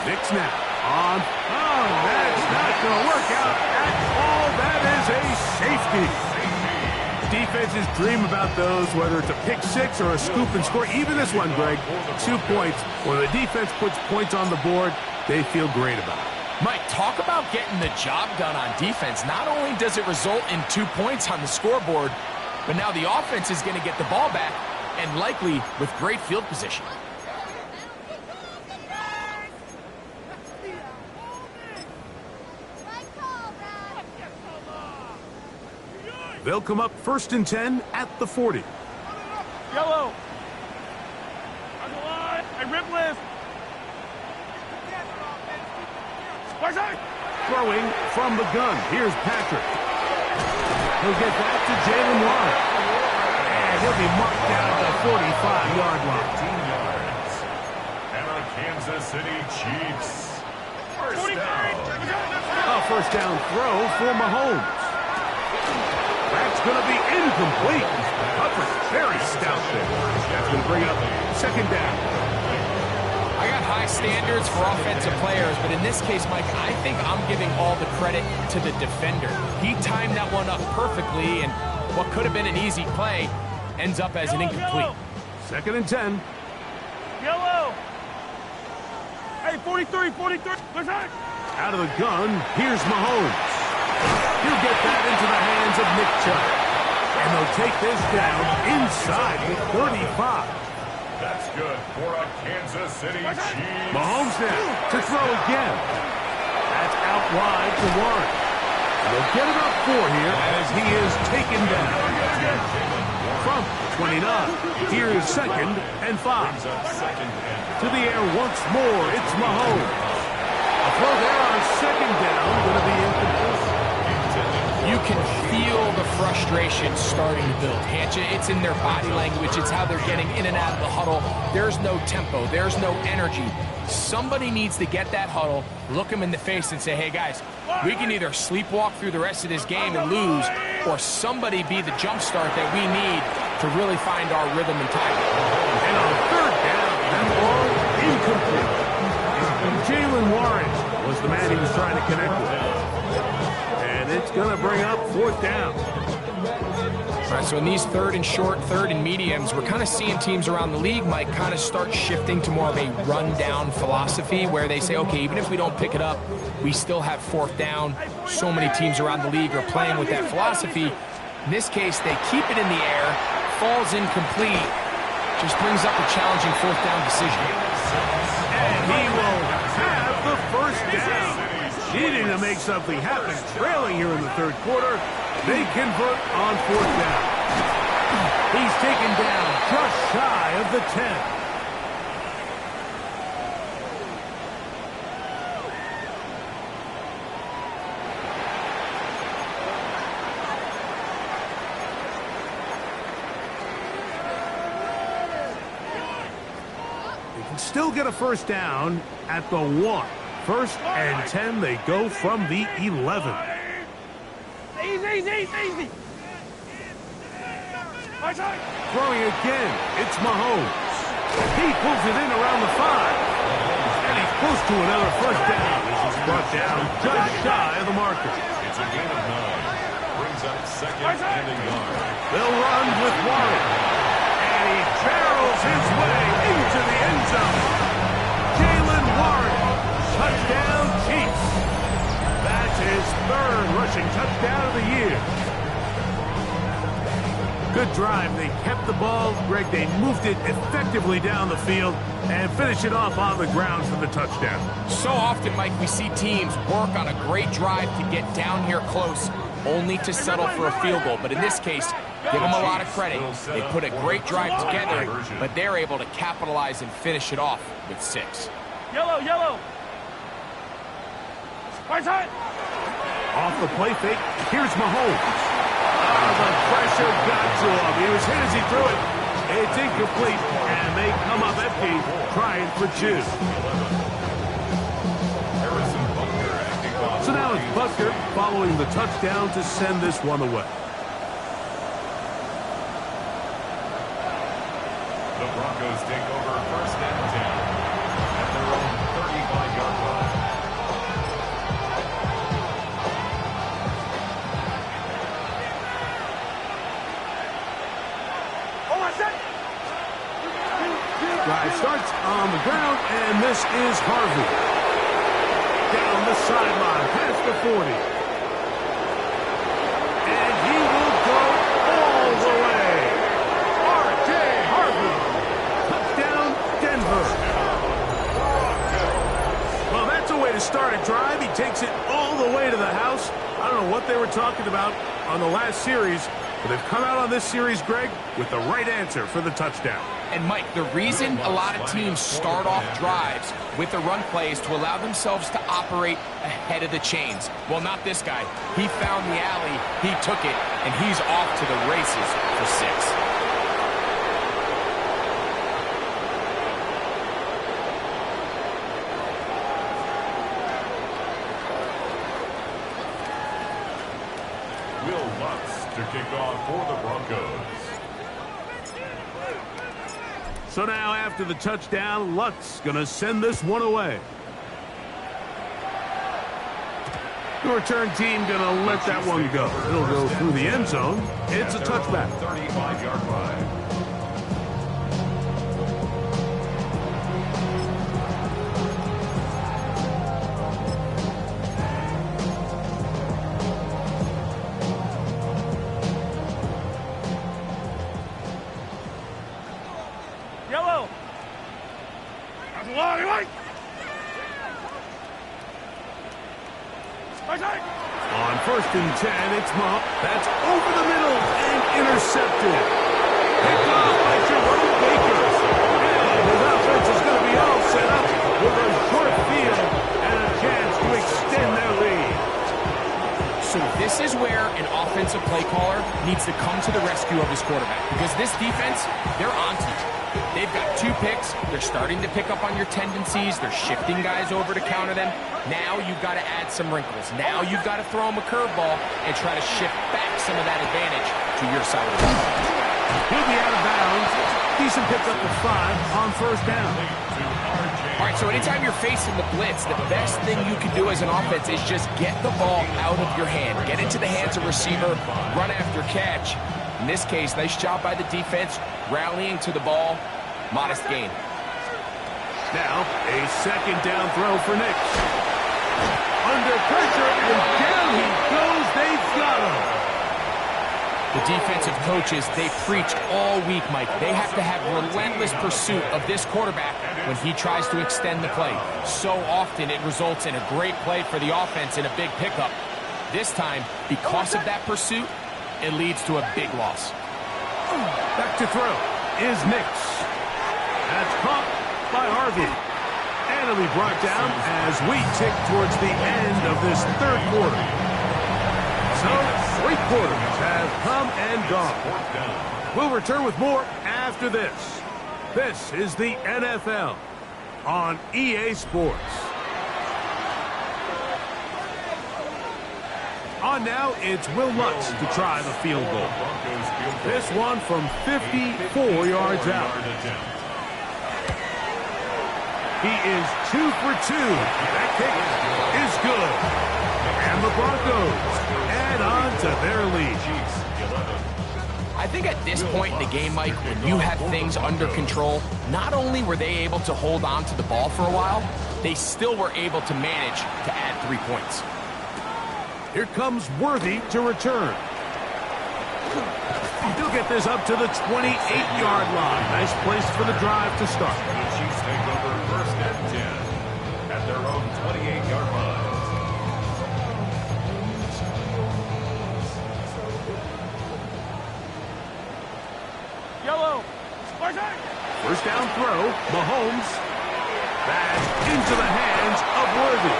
Nick snap on. Oh, that's not going to work out at all. That is a safety. Defenses dream about those, whether it's a pick six or a scoop and score. Even this one, Greg, 2 points. When the defense puts points on the board, they feel great about it. Mike, talk about getting the job done on defense. Not only does it result in 2 points on the scoreboard, but now the offense is going to get the ball back, and likely with great field position. They'll come up first and 10 at the 40. Yellow. On the line. I rip lift. Throwing from the gun. Here's Patrick. He'll get back to Jalen Warren. And he'll be marked down at the 45-yard line. 15 yards. And our Kansas City Chiefs. First down. A first down throw for Mahomes. That's going to be incomplete. Coverage very stout there. That's going to bring up second down. I got high standards for offensive players, but in this case, Mike, I think I'm giving all the credit to the defender. He timed that one up perfectly, and what could have been an easy play ends up as an incomplete. Second and 10. Yellow. Hey, 43, 43. Out of the gun, here's Mahomes. He'll get that into the hands of Nick Chubb. And they'll take this down inside the 35. That's good for a Kansas City Chiefs. Mahomes now to throw again. That's out wide to Warren. They'll get it up 4 here as he is taken down. From 29, here is 2nd and 5. To the air once more, it's Mahomes. A throw there on 2nd down, going to be incomplete. You can feel the frustration starting to build. It's in their body language. It's how they're getting in and out of the huddle. There's no tempo. There's no energy. Somebody needs to get that huddle, look them in the face and say, hey, guys, we can either sleepwalk through the rest of this game and lose, or somebody be the jump start that we need to really find our rhythm and timing. And on 3rd down, that ball incomplete. Jaylen Warren was the man he was trying to connect with. And it's going to bring up 4th down. All right, so in these 3rd and short, 3rd and mediums, we're kind of seeing teams around the league, Mike, kind of start shifting to more of a run-down philosophy where they say, okay, even if we don't pick it up, we still have 4th down. So many teams around the league are playing with that philosophy. In this case, they keep it in the air, falls incomplete, just brings up a challenging 4th down decision. And he will have the 1st down. Needing to make something happen, trailing here in the 3rd quarter. They convert on 4th down. He's taken down just shy of the 10. They can still get a 1st down at the 1. 1st and 10, they go from the 11. Easy. Throwing again, it's Mahomes. He pulls it in around the 5. And he's close to another 1st down. This is brought down just shy of the marker. It's a gain of 9. Brings up 2nd and a yard. They'll run with Warren. And he barrels his way into the end zone. Jaylen Warren. Touchdown, Chiefs. That's his 3rd rushing touchdown of the year. Good drive. They kept the ball. Greg, they moved it effectively down the field and finished it off on the ground for the touchdown. So often, Mike, we see teams work on a great drive to get down here close, only to settle for a field goal. But in this case, give them a lot of credit. They put a great drive together, but they're able to capitalize and finish it off with 6. Yellow. Off the play fake, here's Mahomes. The pressure got to him. He was hit as he threw it. It's incomplete, and they come up empty, trying for 2. So now it's Butker following the touchdown to send this one away. The Broncos take over 1st and 10 at their own 35-yard line. Drive starts on the ground, and this is Harvey. Down the sideline, past the 40. And he will go all the way. R.J. Harvey. Touchdown, Denver. Well, that's a way to start a drive. He takes it all the way to the house. I don't know what they were talking about on the last series, but they've come out on this series, Greg, with the right answer for the touchdown. And, Mike, the reason a lot of teams start off drives with the run plays to allow themselves to operate ahead of the chains. Well, not this guy. He found the alley, he took it, and he's off to the races for 6. Will Lutz to kick off for the Broncos. So now after the touchdown, Lutz going to send this one away. The return team going to let that one go. It'll go through the end zone. It's a touchback. 35-yard line. On 1st and 10, it's Mahomes. That's over the middle and intercepted. Picked off by Jerome Baker. And his offense is going to be all set up with a short field and a chance to extend their lead. So this is where an offensive play caller needs to come to the rescue of his quarterback, because this defense, they're onto you. They've got 2 picks. They're starting to pick up on your tendencies. They're shifting guys over to counter them. Now you've got to add some wrinkles. Now you've got to throw them a curveball and try to shift back some of that advantage to your side of the ball. He'll be out of bounds. Decent pickup of 5 on 1st down. All right, so anytime you're facing the blitz, the best thing you can do as an offense is just get the ball out of your hand. Get into the hands of receiver, run after catch. In this case, nice job by the defense, rallying to the ball. Modest gain. Now, a 2nd down throw for Nix. Under pressure, and down he goes. They've got him. The defensive coaches, they preach all week, Mike. They have to have relentless pursuit of this quarterback when he tries to extend the play. So often it results in a great play for the offense and a big pickup. This time, because of that pursuit, it leads to a big loss. Back to throw is Nix. That's caught by Harvey. And it'll be brought down as we tick towards the end of this 3rd quarter. So, 3 quarters have come and gone. We'll return with more after this. This is the NFL on EA Sports. On now, it's Will Lutz to try the field goal. This one from 54 yards out. He is 2 for 2. That kick is good. And the Broncos add on to their lead. I think at this point in the game, Mike, when you have things under control, not only were they able to hold on to the ball for a while, they still were able to manage to add 3 points. Here comes Worthy to return. He'll get this up to the 28-yard line. Nice place for the drive to start. The Chiefs take over 1st and 10 at their own 28-yard line. Yellow. 1st down throw, Mahomes. That's into the hands of Worthy.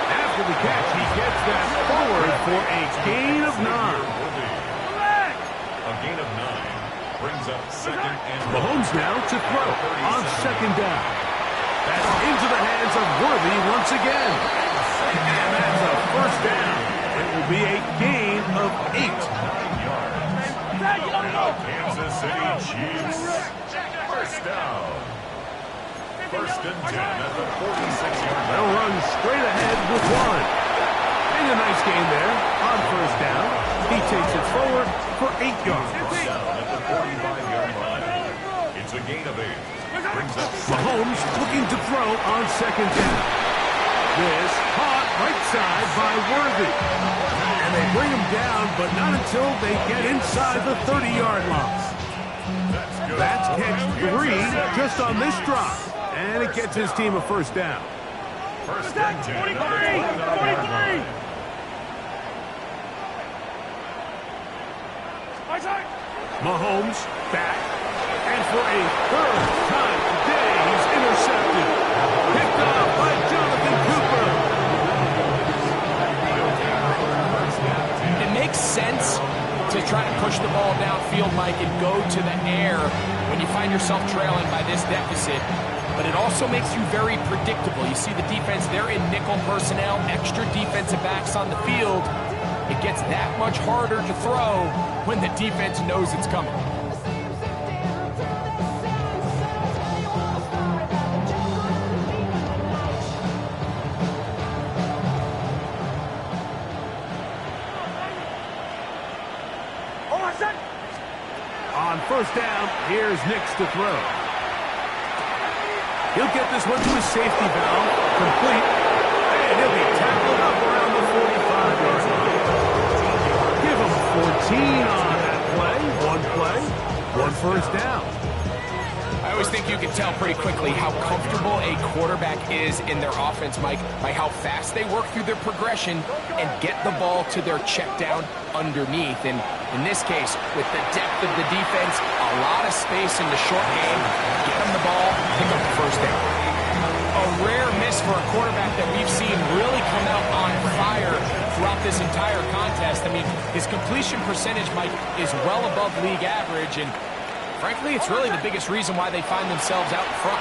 After the catch, he gets that forward for a gain of 9. A gain of 9 brings up 2nd and Mahomes now to throw on 2nd down. That's into the hands of Worthy once again. And that's a 1st down. It will be a gain of 8. Kansas City Chiefs. 1st down. 1st and 10 at the 46-yard line. They'll run straight ahead with 1. And a nice gain there on 1st down. He takes it forward for 8 yards. Down at the 45-yard line. It's a gain of 8. Brings up Mahomes looking to throw on 2nd down. This caught right side by Worthy. And they bring him down, but not until they get inside the 30-yard line. That's catch 3 just on this drive. And it gets his team a 1st down. 1st and 10. 43. Mahomes back. And for a 3rd time today, he's intercepted. Picked off by Jonathan Cooper. It makes sense to try to push the ball downfield, Mike, and go to the air when you find yourself trailing by this deficit. But it also makes you very predictable. You see the defense, they're in nickel personnel, extra defensive backs on the field. It gets that much harder to throw when the defense knows it's coming. On 1st down, here's Nix to throw. He'll get this one to his safety valve, complete, and he'll be tackled up around the 45-yard line. Give him 14 on that play, 1 1 1st down. I always think you can tell pretty quickly how comfortable a quarterback is in their offense, Mike, by how fast they work through their progression and get the ball to their check down underneath. And in this case, with the depth of the defense, a lot of space in the short game, get them the ball, pick up the first down. A rare miss for a quarterback that we've seen really come out on fire throughout this entire contest. I mean, his completion percentage, Mike, is well above league average, and frankly, it's really the biggest reason why they find themselves out in front.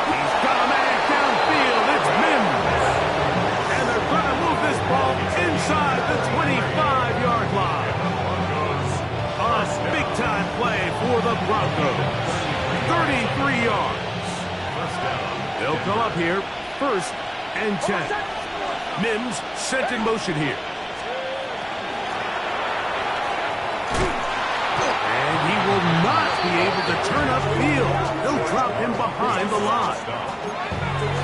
He's got a man downfield. It's Mims. And they're going to move this ball inside the 25-yard line. A big-time play for the Broncos. 33 yards. They'll come up here, 1st and 10. Mims sent in motion here. And he will not be able to turn upfield. They'll drop him behind the line.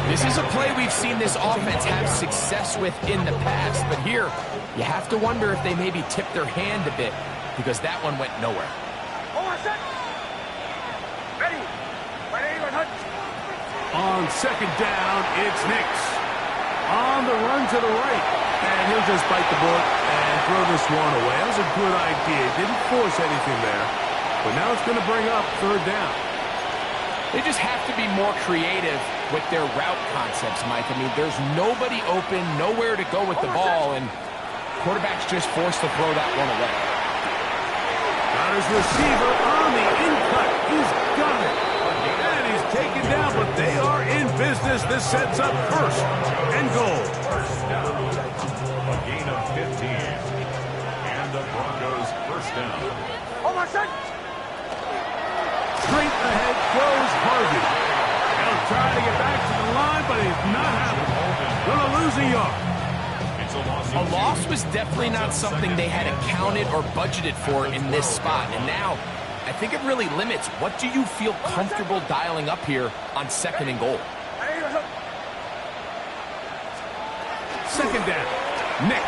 This is a play we've seen this offense have success with in the past, but here you have to wonder if they maybe tipped their hand a bit, because that one went nowhere. On 2nd down, it's Nix. On the run to the right. And he'll just bite the bullet and throw this one away. That was a good idea. Didn't force anything there. But now it's going to bring up 3rd down. They just have to be more creative with their route concepts, Mike. I mean, there's nobody open, nowhere to go with the ball, and quarterback's just forced to throw that one away. Got his receiver on the in-cut. He's got it. And he's taken down, but they are in business. This sets up 1st and goal. First down. A gain of 15. And the Broncos 1st down. Straight ahead goes Harvey. He'll try to get back to the line, but he's not happening. Going to lose a yard. A loss was definitely not something they had accounted or budgeted for in this spot. And now, I think it really limits what do you feel comfortable dialing up here on 2nd and goal. 2nd down. Nix.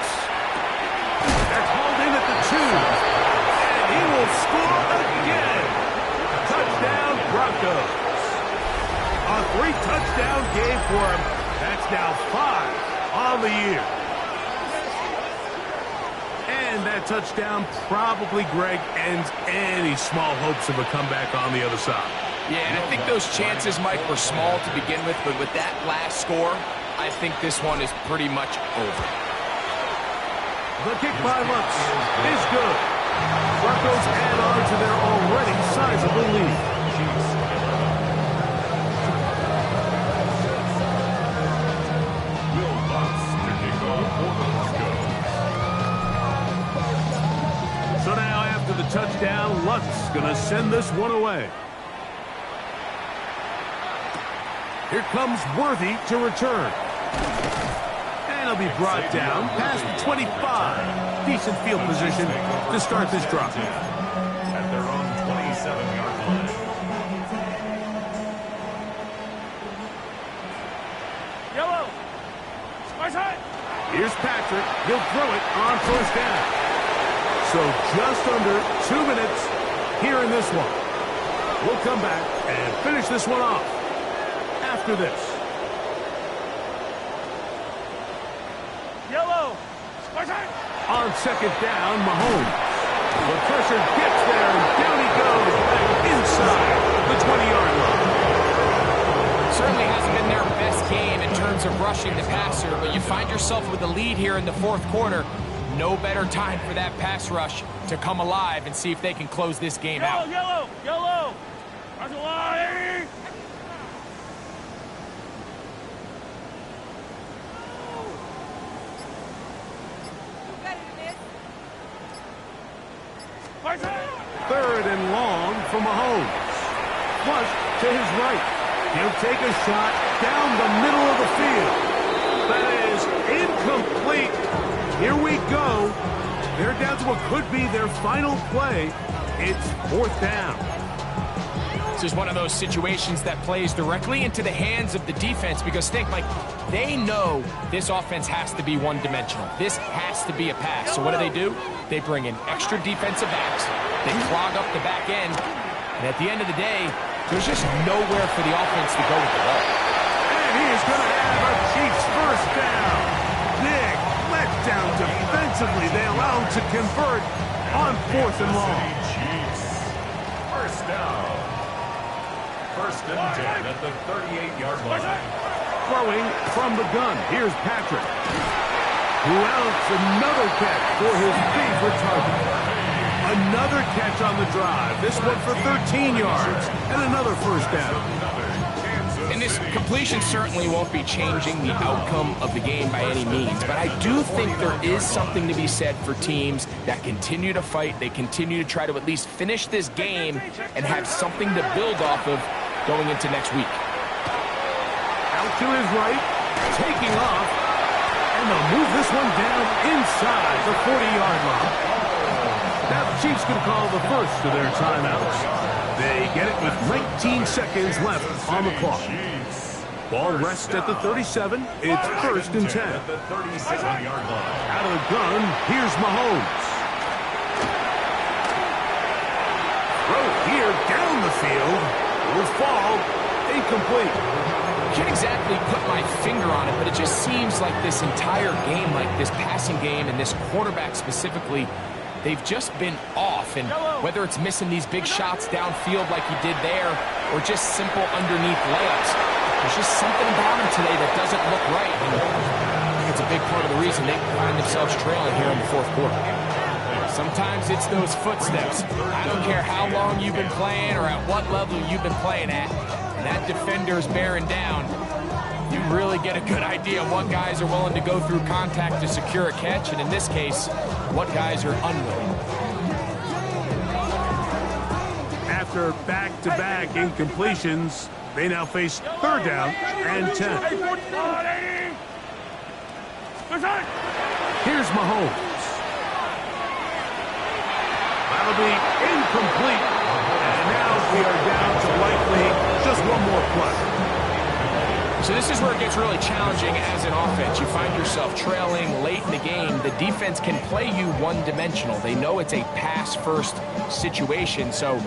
They're called in at the 2. And he will score again. Touchdown, Broncos. A 3-touchdown game for him. That's now 5 on the year. And that touchdown probably, Greg, ends any small hopes of a comeback on the other side. Yeah, and I think those chances, Mike, were small to begin with, but with that last score, I think this one is pretty much over. The kick by Lutz is good. Broncos add on to their already sizable lead. Will Lutz to kick off for the Broncos. So now after the touchdown, Lutz going to send this one away. Here comes Worthy to return. And he'll be brought down past the 25. Decent field position to start this drive. At their own 27-yard line. Yellow. Here's Patrick. He'll throw it on 1st down. So just under 2 minutes here in this one. We'll come back and finish this one off after this. Yellow. On 2nd down, Mahomes. The pressure gets there, and down he goes back inside the 20-yard line. Certainly hasn't been their best game in terms of rushing the passer, but you find yourself with a lead here in the 4th quarter. No better time for that pass rush to come alive and see if they can close this game out. Yellow. Rush alive. Third and long for Mahomes. Flush to his right. He'll take a shot down the middle of the field. That is incomplete. Here we go. They're down to what could be their final play. It's 4th down. This is one of those situations that plays directly into the hands of the defense because think, Mike, they know this offense has to be one-dimensional. This has to be a pass. So what do? They bring in extra defensive backs. They clog up the back end. And at the end of the day, there's just nowhere for the offense to go with the ball. And he is going to have a Chiefs first down. Big letdown defensively. They allow him to convert on 4th and long. First down. First and 10 at the 38-yard line. Throwing from the gun. Here's Patrick. Who else? Another catch for his favorite target. Another catch on the drive. This one for 13 yards. And another first down. And this completion certainly won't be changing the outcome of the game by any means. But I do think there is something to be said for teams that continue to fight. They continue to try to at least finish this game and have something to build off of going into next week. Out to his right. Taking off. And they'll move this one down inside the 40-yard line. Now the Chiefs can call the first of their timeouts. They get it with 19 seconds left on the clock. Ball rests at the 37. It's first and 10. At the 37-yard line. Out of the gun, here's Mahomes. Throw here down the field. Will fall. Incomplete. Can't exactly put my finger on it, but it just seems like this entire game, like this passing game and this quarterback specifically, they've just been off. And whether it's missing these big shots downfield like he did there or just simple underneath layups, there's just something about him today that doesn't look right. And I think it's a big part of the reason they find themselves trailing here in the 4th quarter. Sometimes it's those footsteps. I don't care how long you've been playing or at what level you've been playing at. And that defender's bearing down. You really get a good idea of what guys are willing to go through contact to secure a catch, and in this case, what guys are unwilling. After back-to-back incompletions, they now face 3rd down and 10. Here's Mahomes. That'll be incomplete. And now we are down to likely just one more play. So this is where it gets really challenging as an offense. You find yourself trailing late in the game. The defense can play you one-dimensional. They know it's a pass-first situation, so